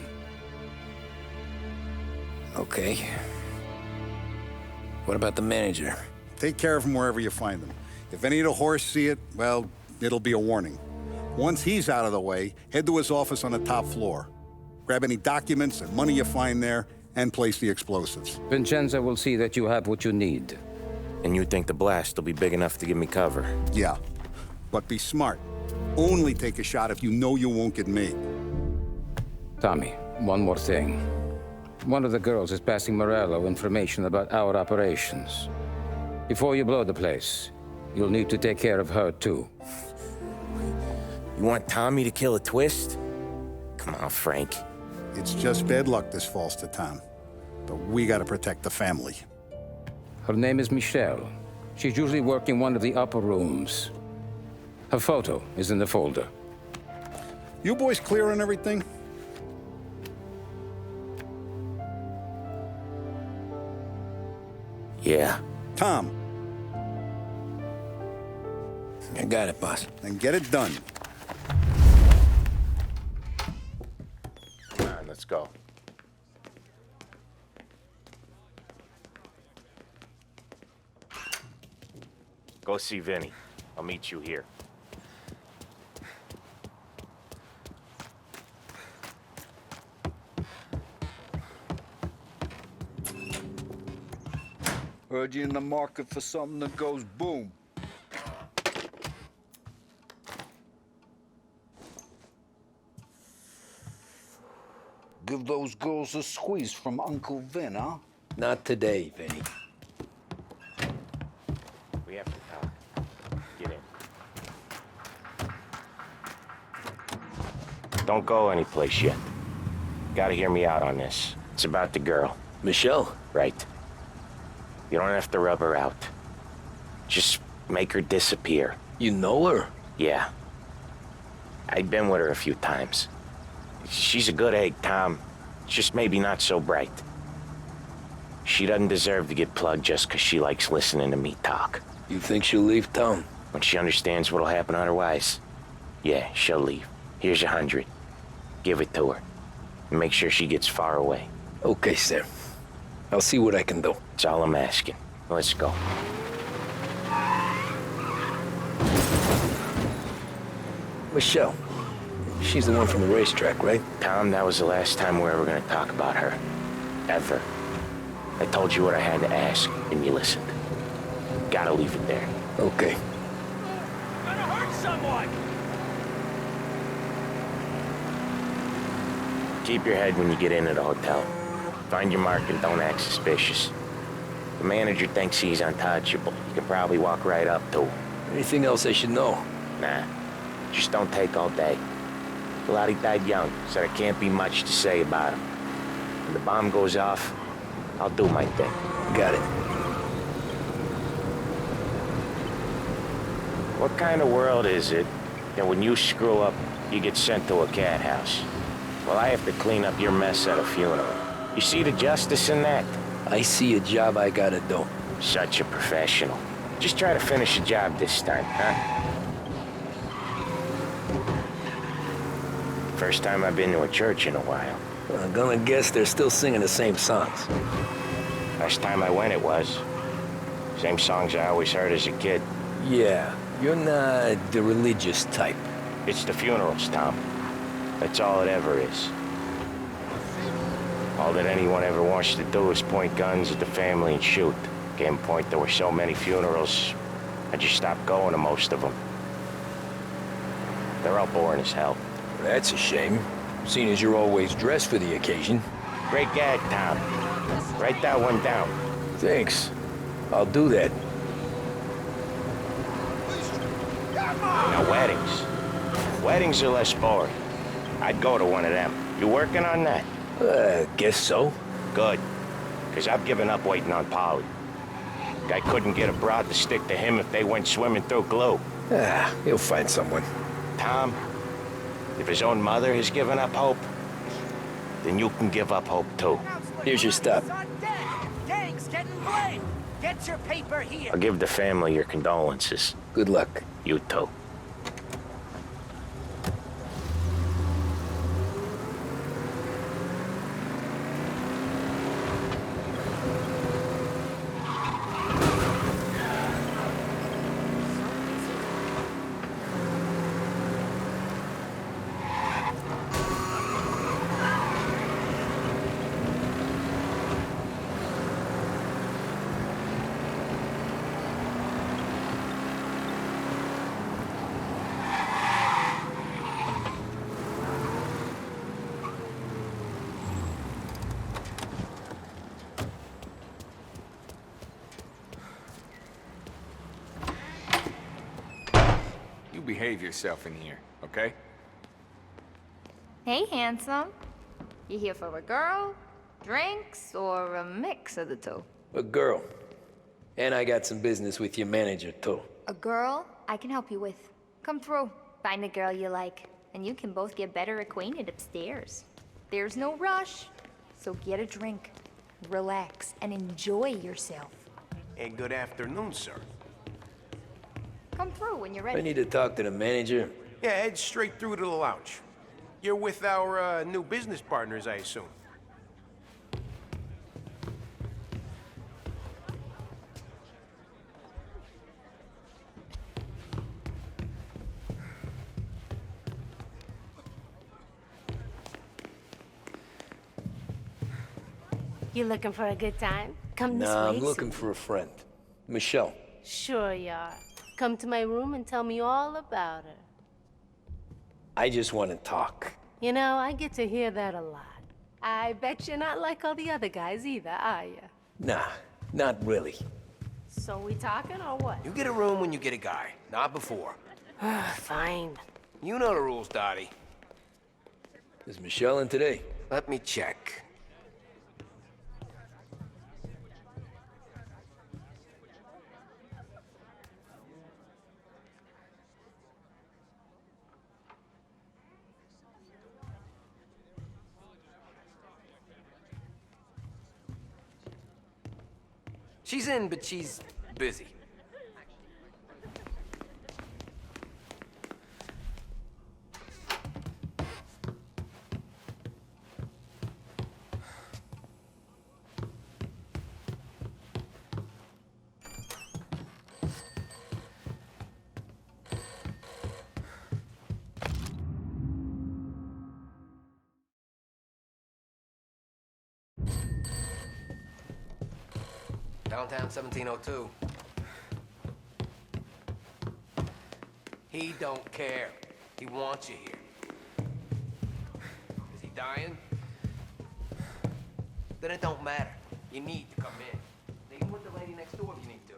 Okay. What about the manager? Take care of him wherever you find him. If any of the whores see it, well, it'll be a warning. Once he's out of the way, head to his office on the top floor. Grab any documents and money you find there, and place the explosives. Vincenzo will see that you have what you need. And you think the blast will be big enough to give me cover? Yeah, but be smart. Only take a shot if you know you won't get made. Tommy, one more thing. One of the girls is passing Morello information about our operations. Before you blow the place, you'll need to take care of her, too. You want Tommy to kill a twist? Come on, Frank. It's just bad luck this falls to Tom. But we gotta protect the family. Her name is Michelle. She's usually working one of the upper rooms. Her photo is in the folder. You boys clear on everything? Yeah. Tom. I got it, boss. Then get it done. Come on, let's go. Go see Vinny. I'll meet you here. Heard you in the market for something that goes boom. Give those girls a squeeze from Uncle Vin, huh? Not today, Vinny. We have to talk. Get in. Don't go anyplace yet. Gotta hear me out on this. It's about the girl. Michelle? Right. You don't have to rub her out. Just make her disappear. You know her? Yeah. I've been with her a few times. She's a good egg, Tom. Just maybe not so bright. She doesn't deserve to get plugged just 'cause she likes listening to me talk. You think she'll leave town? When she understands what'll happen otherwise, yeah, she'll leave. Here's 100. Give it to her. And make sure she gets far away. Okay, Sam. I'll see what I can do. That's all I'm asking. Let's go. Michelle. She's the one from the racetrack, right? Tom, that was the last time we're ever gonna talk about her. Ever. I told you what I had to ask, and you listened. Gotta leave it there. Okay. Gonna hurt someone! Keep your head when you get into the hotel. Find your mark and don't act suspicious. The manager thinks he's untouchable. You can probably walk right up to him. Anything else I should know? Nah. Just don't take all day. Lottie died young, so there can't be much to say about him. When the bomb goes off, I'll do my thing. Got it. What kind of world is it that when you screw up, you get sent to a cat house? Well, I have to clean up your mess at a funeral. You see the justice in that? I see a job I gotta do. Such a professional. Just try to finish the job this time, huh? First time I've been to a church in a while. I'm gonna guess they're still singing the same songs. Last time I went, it was. Same songs I always heard as a kid. Yeah, you're not the religious type. It's the funerals, Tom. That's all it ever is. All that anyone ever wants to do is point guns at the family and shoot. Game point, there were so many funerals, I just stopped going to most of them. They're all boring as hell. That's a shame, seeing as you're always dressed for the occasion. Great gag, Tom. Write that one down. Thanks. I'll do that. Now, weddings. Weddings are less boring. I'd go to one of them. You working on that? Guess so. Good. Because I've given up waiting on Polly. Guy couldn't get a broad to stick to him if they went swimming through glue. He'll find someone. Tom, if his own mother has given up hope, then you can give up hope too. Here's your stop. Gang's getting blamed. Get your paper here. I'll give the family your condolences. Good luck. You too. Behave yourself in here, okay? Hey, handsome. You here for a girl, drinks, or a mix of the two? A girl. And I got some business with your manager, too. A girl I can help you with. Come through. Find a girl you like, and you can both get better acquainted upstairs. There's no rush, so get a drink, relax, and enjoy yourself. And good afternoon, sir. Come through when you're I ready. need to talk to the manager. Yeah, head straight through to the lounge. You're with our new business partners, I assume. You looking for a good time? Come this way. Nah, I'm looking for a friend. Michelle. Sure you are. Come to my room and tell me all about her. I just want to talk. You know, I get to hear that a lot. I bet you're not like all the other guys either, are you? Nah, not really. So we talking or what? You get a room when you get a guy, not before. Fine. You know the rules, Dottie. Is Michelle in today? Let me check. She's in, but she's busy. Downtown 1702. He don't care. He wants you here. Is he dying? Then it don't matter. You need to come in. Even with the lady next door if you need to.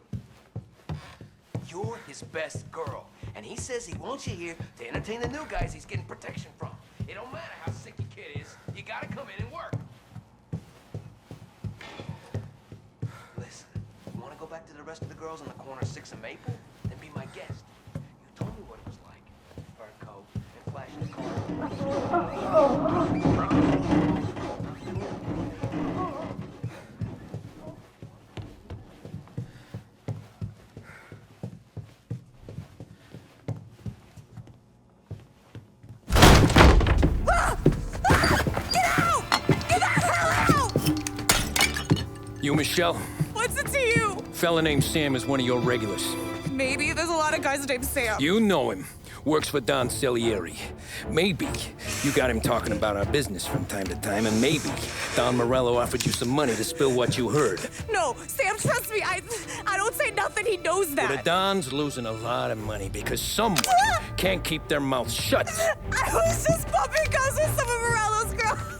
You're his best girl, and he says he wants you here to entertain the new guys he's getting protection from. It don't matter how sick your kid is. You gotta come in and work. Listen, you wanna go back to the rest of the girls on the corner of 6 and Maple? Then be my guest. You told me what it was like. Fur coat and flashing You, Michelle? What's it to you? Fella named Sam is one of your regulars. Maybe there's a lot of guys named Sam. You know him. Works for Don Salieri. Maybe you got him talking about our business from time to time, and maybe Don Morello offered you some money to spill what you heard. No, Sam, trust me. I don't say nothing. He knows that. Well, the Don's losing a lot of money because someone can't keep their mouth shut. I was just bumping guns with some of Morello's girls.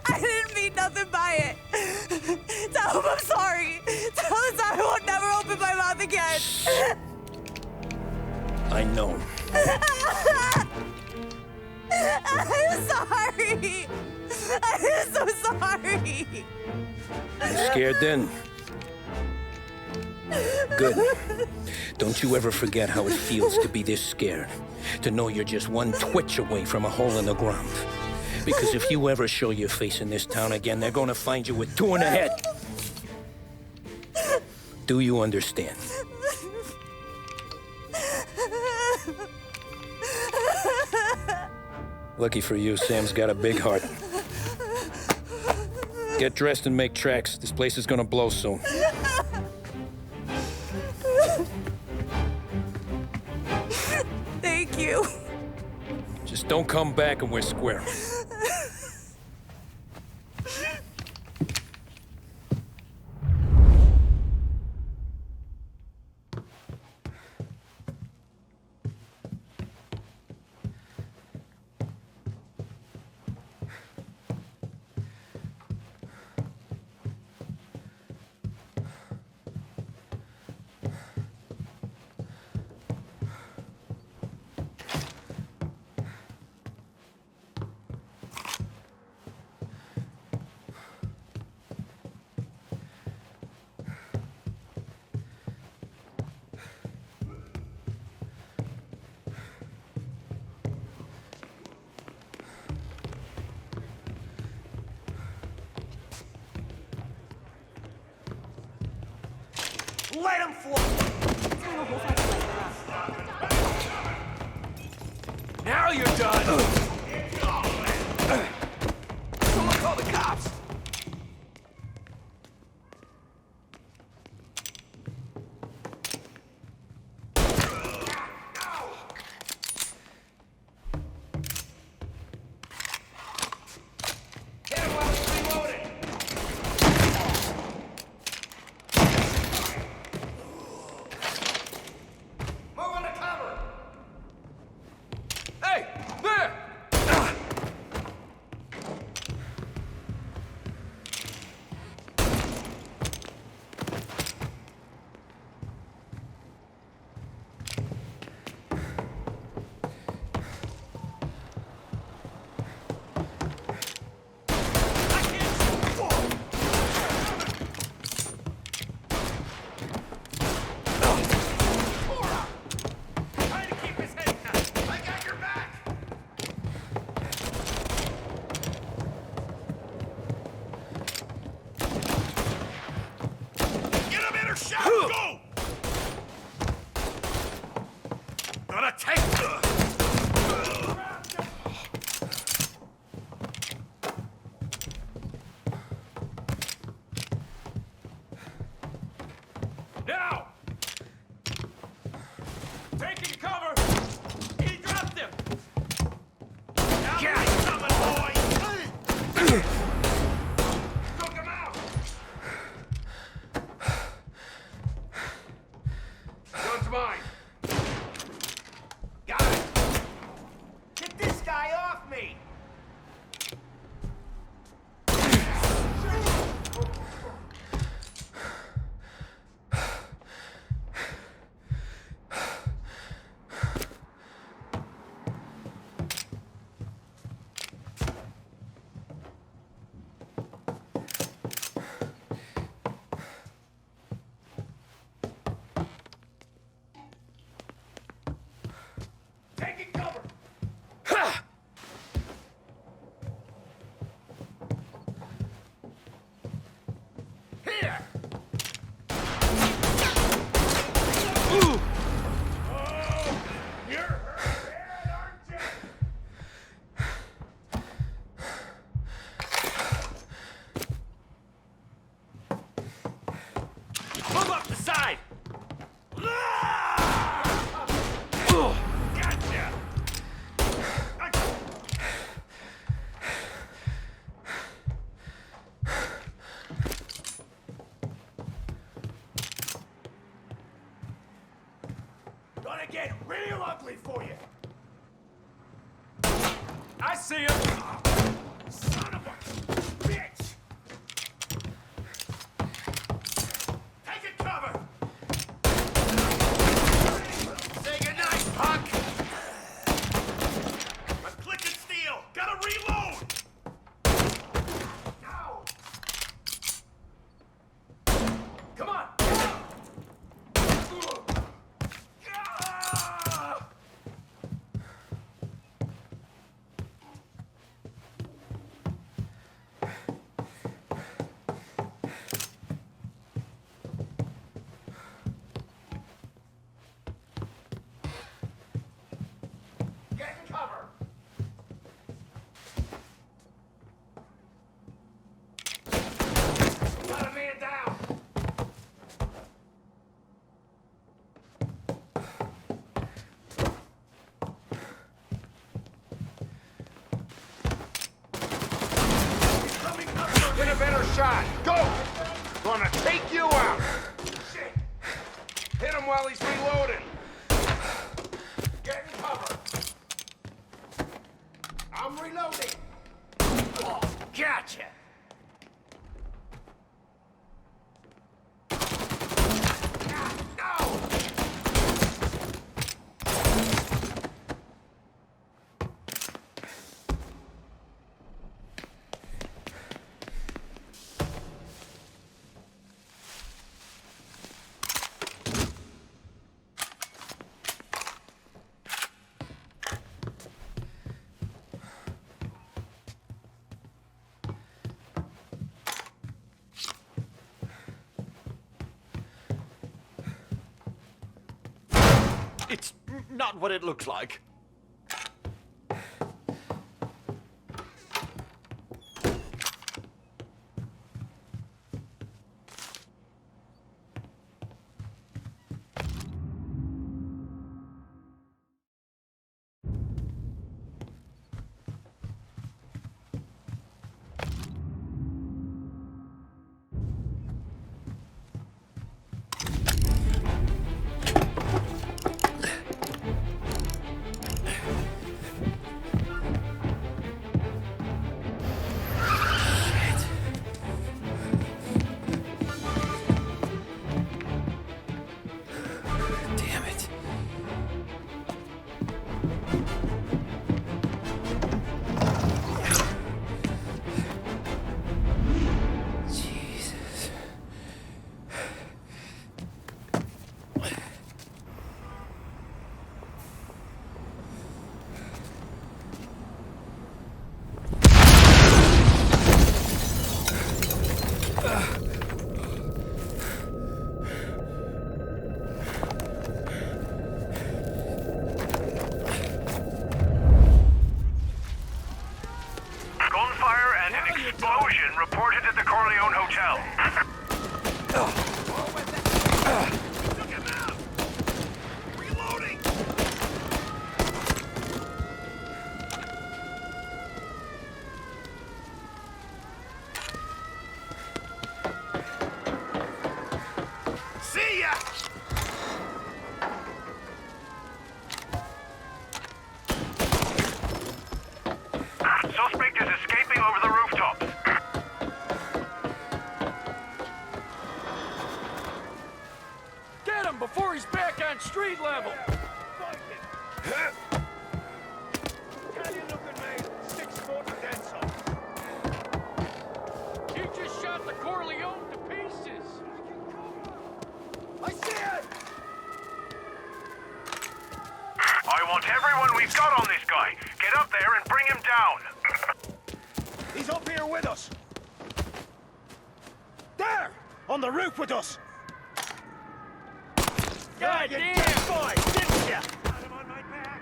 I didn't mean nothing by it. Tell him I'm sorry. Tell him I won't never open my mouth again. I know. I'm sorry. I'm so sorry. You scared then? Good. Don't you ever forget how it feels to be this scared. To know you're just one twitch away from a hole in the ground. Because if you ever show your face in this town again, they're gonna find you with 2 in the head. Do you understand? Lucky for you, Sam's got a big heart. Get dressed and make tracks. This place is gonna blow soon. Thank you. Just don't come back and we're square. Let him fly! Now you're done! Someone call the cops! Hit him while he's reloading! Move on the cover! Hey! There! ugly for you. I see him. Son of a bitch. Taking cover. Say goodnight, punk. I'm clicking steel. Gotta reload. Ow. Come on. Get a better shot. Go! Gonna take you out. Shit. Hit him while he's reloading. Get in cover. I'm reloading. Oh, gotcha. It's not what it looks like. See ya! Suspect is escaping over the rooftops. Get him before he's back on street level! He just shot the Corleone to pieces! I see it! I want everyone we've got on this guy. Get up there and bring him down. He's up here with us! There! On the roof with us! God damn! Boy, didn't ya? Got him on my back!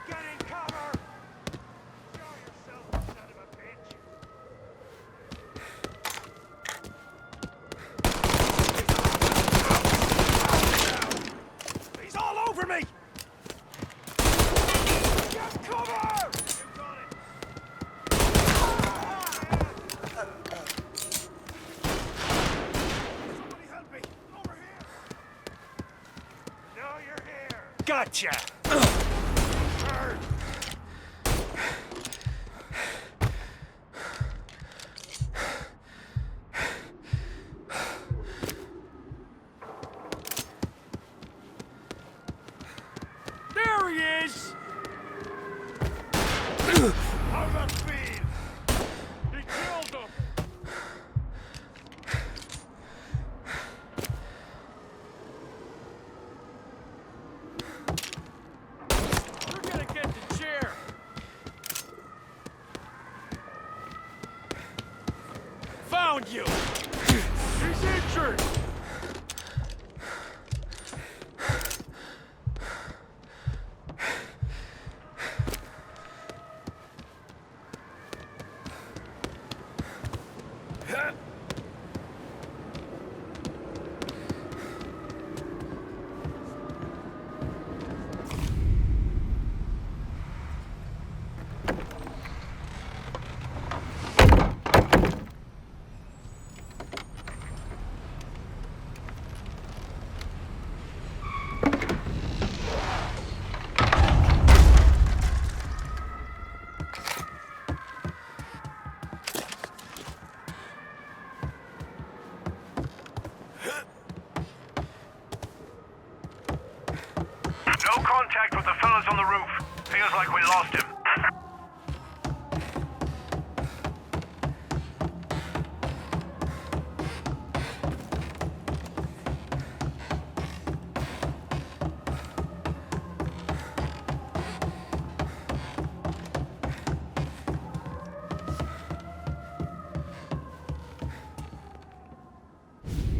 Get in cover! Show yourself, son of a bitch! He's all over me! Get cover! gotcha! There he is! How's that feel? He killed him! You're gonna get the chair! Found you! He's injured! No contact with the fellas on the roof. Feels like we lost him.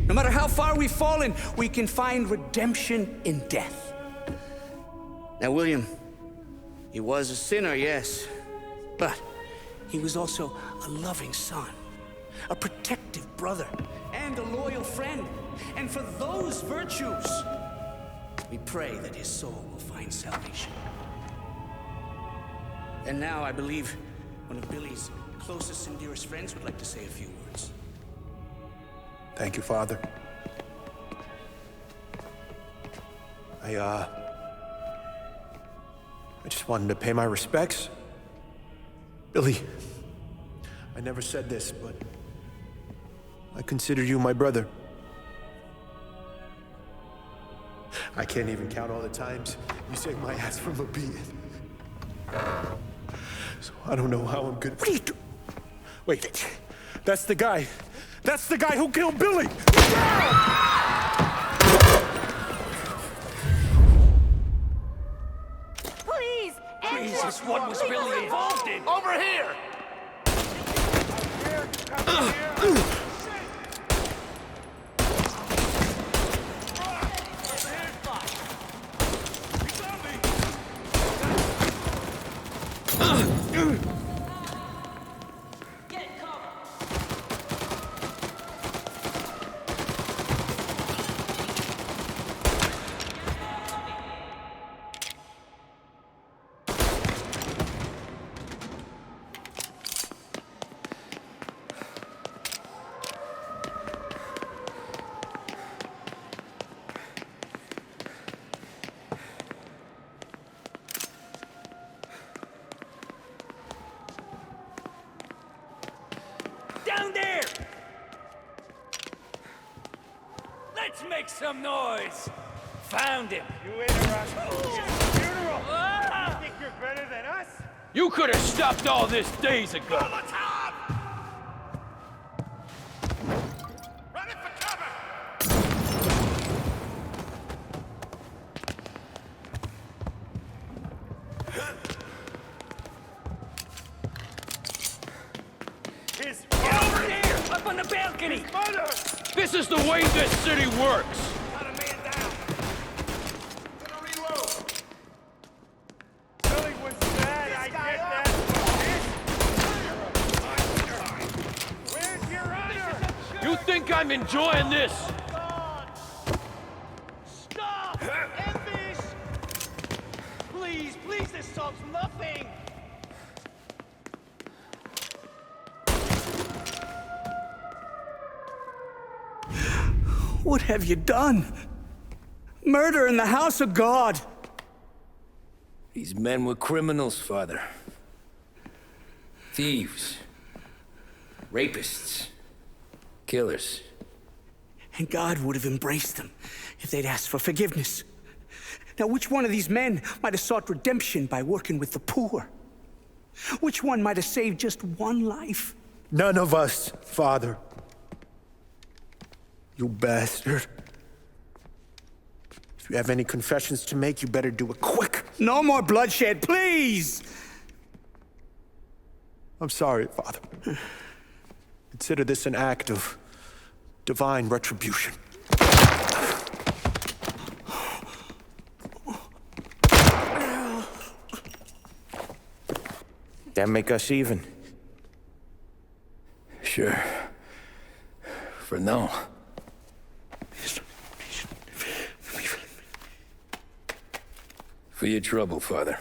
No matter how far we've fallen, we can find redemption in death. Now, William, he was a sinner, yes, but he was also a loving son, a protective brother, and a loyal friend. And for those virtues, we pray that his soul will find salvation. And now I believe one of Billy's closest and dearest friends would like to say a few words. Thank you, Father. I just wanted to pay my respects. Billy, I never said this, but I consider you my brother. I can't even count all the times you saved my ass from a beating. So I don't know how I'm good. What are you doing? Wait, that's the guy. That's the guy who killed Billy! Please, Jesus, what was Billy involved in? Over here! Down there! Let's make some noise! Found him! You interrupt funeral! You think you're better than us? You could have stopped all this days ago! Running for cover! Get over there! Up on the balcony! This is the way this city works! Got a man down. Gonna reload. Billy was bad, I get that. Where's your honor? You think I'm enjoying this? Stop! End this! Please, please, this solves nothing! What have you done? Murder in the house of God. These men were criminals, Father. Thieves. Rapists. Killers. And God would have embraced them if they'd asked for forgiveness. Now, which one of these men might have sought redemption by working with the poor? Which one might have saved just one life? None of us, Father. You bastard. If you have any confessions to make, you better do it quick. No more bloodshed, please! I'm sorry, Father. Consider this an act of divine retribution. That make us even? Sure. For now. For your trouble, Father.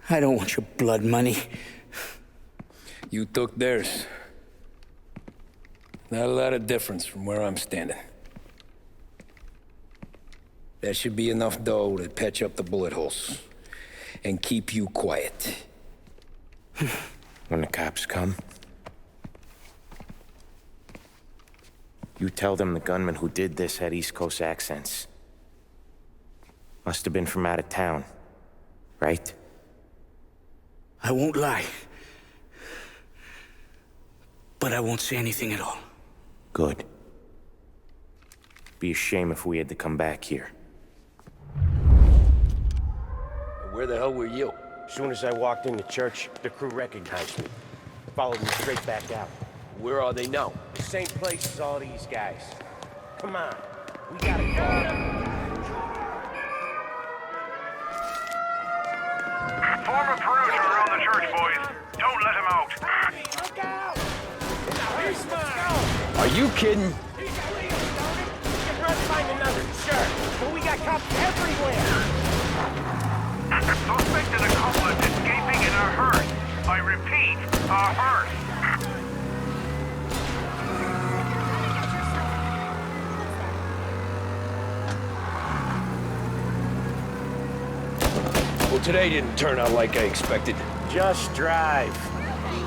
I don't want your blood money. You took theirs. Not a lot of difference from where I'm standing. That should be enough dough to patch up the bullet holes. And keep you quiet. When the cops come, you tell them the gunman who did this had East Coast accents. Must have been from out of town, right? I won't lie. But I won't say anything at all. Good. Be a shame if we had to come back here. Where the hell were you? As soon as I walked into church, the crew recognized me. Followed me straight back out. Where are they now? The same place as all these guys. Come on, we gotta go. Form a perimeter around the church, boys. Don't let him out. Look out! Here's mine! Are you kidding? He's clean, don't it? We can run find another, sure. But we got cops everywhere! Suspected accomplice escaping in a hearse. I repeat, a hearse. Well, today didn't turn out like I expected. Just drive.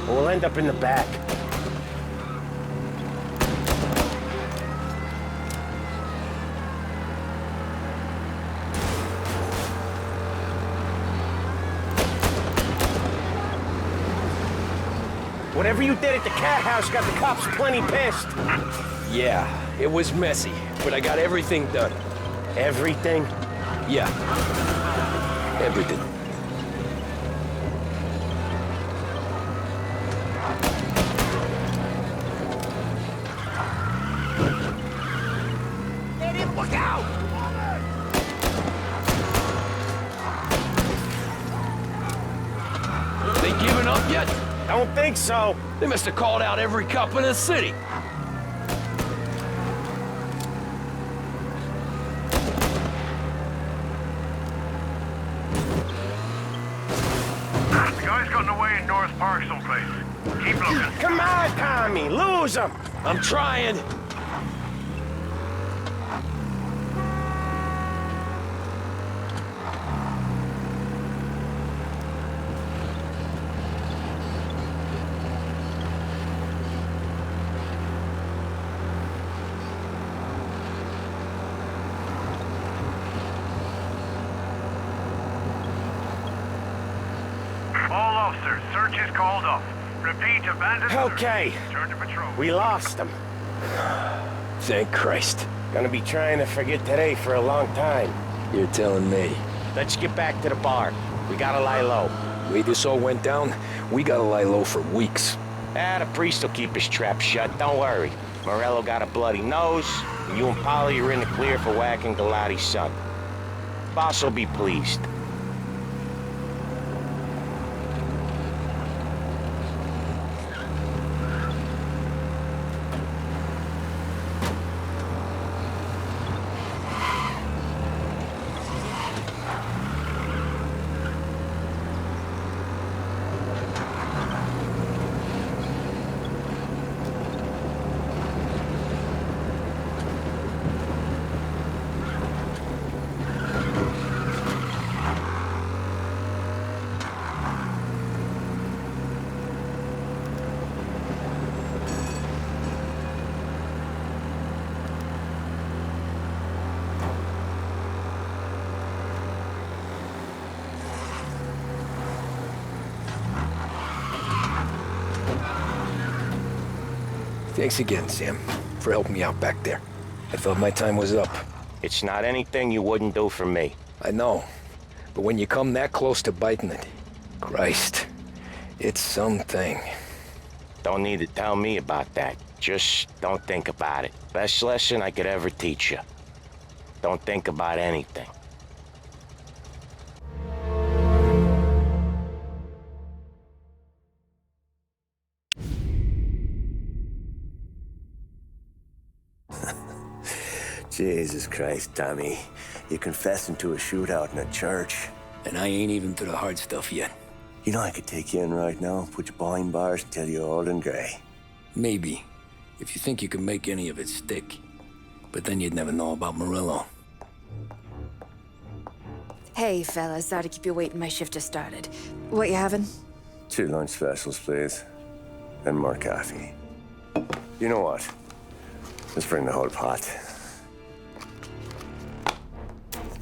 We'll end up in the back. Whatever you did at the cat house got the cops plenty pissed. Yeah, it was messy, but I got everything done. Everything? Yeah. Everything. Get him, look out! They giving up yet? Don't think so. They must have called out every cop in the city. The guy's gotten away in North Park someplace. Keep looking. Come on, Tommy, lose him! I'm trying. All officers, search is called off. Repeat, abandoned search. Okay. Turn to patrol. We lost him. Thank Christ. Gonna be trying to forget today for a long time. You're telling me. Let's get back to the bar. We gotta lie low. The way this all went down, we gotta lie low for weeks. The priest will keep his trap shut, don't worry. Morello got a bloody nose, and you and Polly are in the clear for whacking Galati's son. Boss will be pleased. Thanks again, Sam, for helping me out back there. I thought my time was up. It's not anything you wouldn't do for me. I know. But when you come that close to biting it, Christ, it's something. Don't need to tell me about that. Just don't think about it. Best lesson I could ever teach you. Don't think about anything. Jesus Christ, Tommy. You're confessing to a shootout in a church. And I ain't even to the hard stuff yet. You know I could take you in right now, put you behind bars until you're old and gray. Maybe, if you think you can make any of it stick. But then you'd never know about Morello. Hey, fellas, sorry to keep you waiting. My shift just started. What you having? 2 lunch specials, please. And more coffee. You know what? Let's bring the whole pot.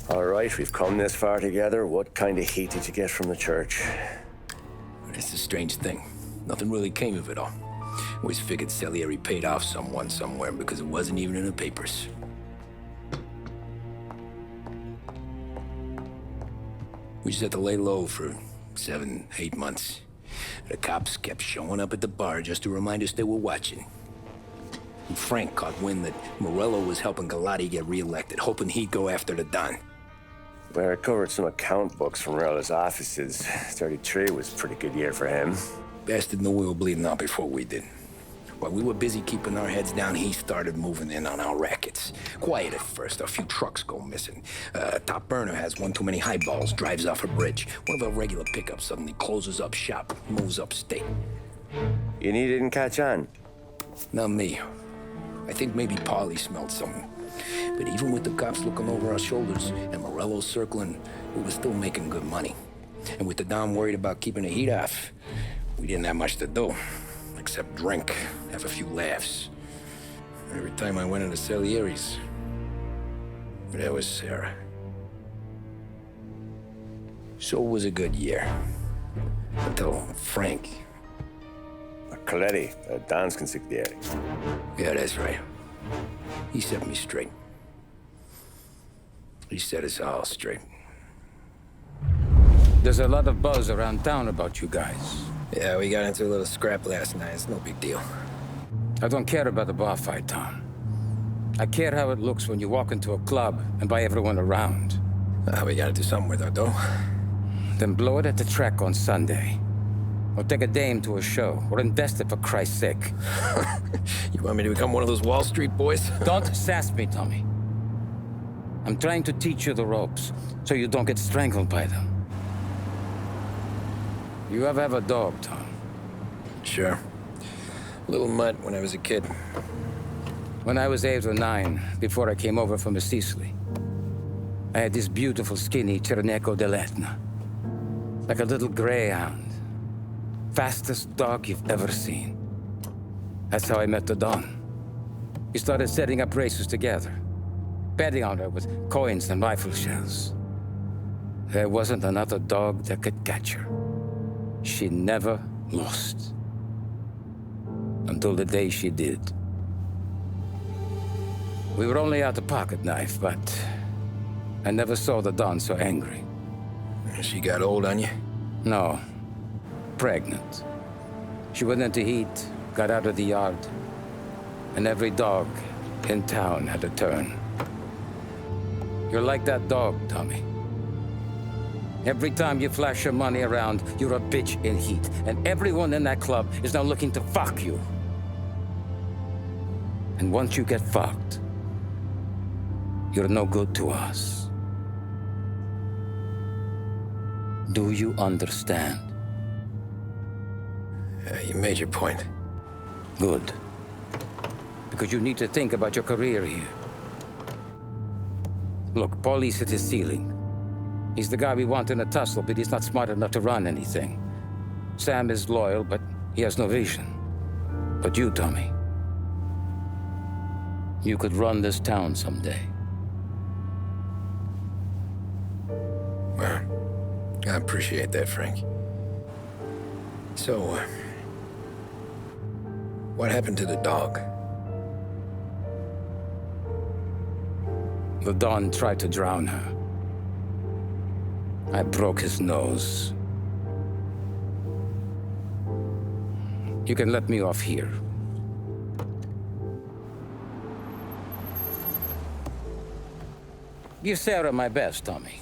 All right, we've come this far together. What kind of heat did you get from the church? It's a strange thing. Nothing really came of it all. Always figured Salieri paid off someone somewhere because it wasn't even in the papers. We just had to lay low for 7, 8 months. The cops kept showing up at the bar just to remind us they were watching. And Frank caught wind that Morello was helping Galati get reelected, hoping he'd go after the Don. Well, I recovered some account books from Morello's offices. 33 was a pretty good year for him. Bastard knew we were bleeding out before we did. While we were busy keeping our heads down, he started moving in on our rackets. Quiet at first, a few trucks go missing. Top burner has one too many highballs, drives off a bridge. One of our regular pickups suddenly closes up shop, moves upstate. You didn't catch on? Not me. I think maybe Paulie smelled something. But even with the cops looking over our shoulders and Morello circling, we were still making good money. And with the Dom worried about keeping the heat off, we didn't have much to do. Except drink, have a few laughs. Every time I went into Salieri's, there was Sarah. So it was a good year. Until Frank. Coletti, Don's consigliere. Yeah, that's right. He set me straight. He set us all straight. There's a lot of buzz around town about you guys. Yeah, we got into a little scrap last night. It's no big deal. I don't care about the bar fight, Tom. I care how it looks when you walk into a club and by everyone around. We gotta do something with our dough. Then blow it at the track on Sunday. Or take a dame to a show, or invest it for Christ's sake. You want me to become one of those Wall Street boys? Don't sass me, Tommy. I'm trying to teach you the ropes, so you don't get strangled by them. You ever have a dog, Tom? Sure. Little mutt when I was a kid. When I was 8 or 9, before I came over from Sicily, I had this beautiful, skinny Cerneco dell'Etna. Like a little greyhound. Fastest dog you've ever seen. That's how I met the Don. We started setting up races together, betting on her with coins and rifle shells. There wasn't another dog that could catch her. She never lost. Until the day she did. We were only out a pocket knife, but I never saw the Don so angry. She got old on you? No. Pregnant. She went into heat, got out of the yard, and every dog in town had a turn. You're like that dog, Tommy. Every time you flash your money around, you're a bitch in heat, and everyone in that club is now looking to fuck you. And once you get fucked, you're no good to us. Do you understand? You made your point. Good. Because you need to think about your career here. Look, Paulie's hit his ceiling. He's the guy we want in a tussle, but he's not smart enough to run anything. Sam is loyal, but he has no vision. But you, Tommy, you could run this town someday. Well, I appreciate that, Frank. So, What happened to the dog? The Don tried to drown her. I broke his nose. You can let me off here. Give Sarah my best, Tommy.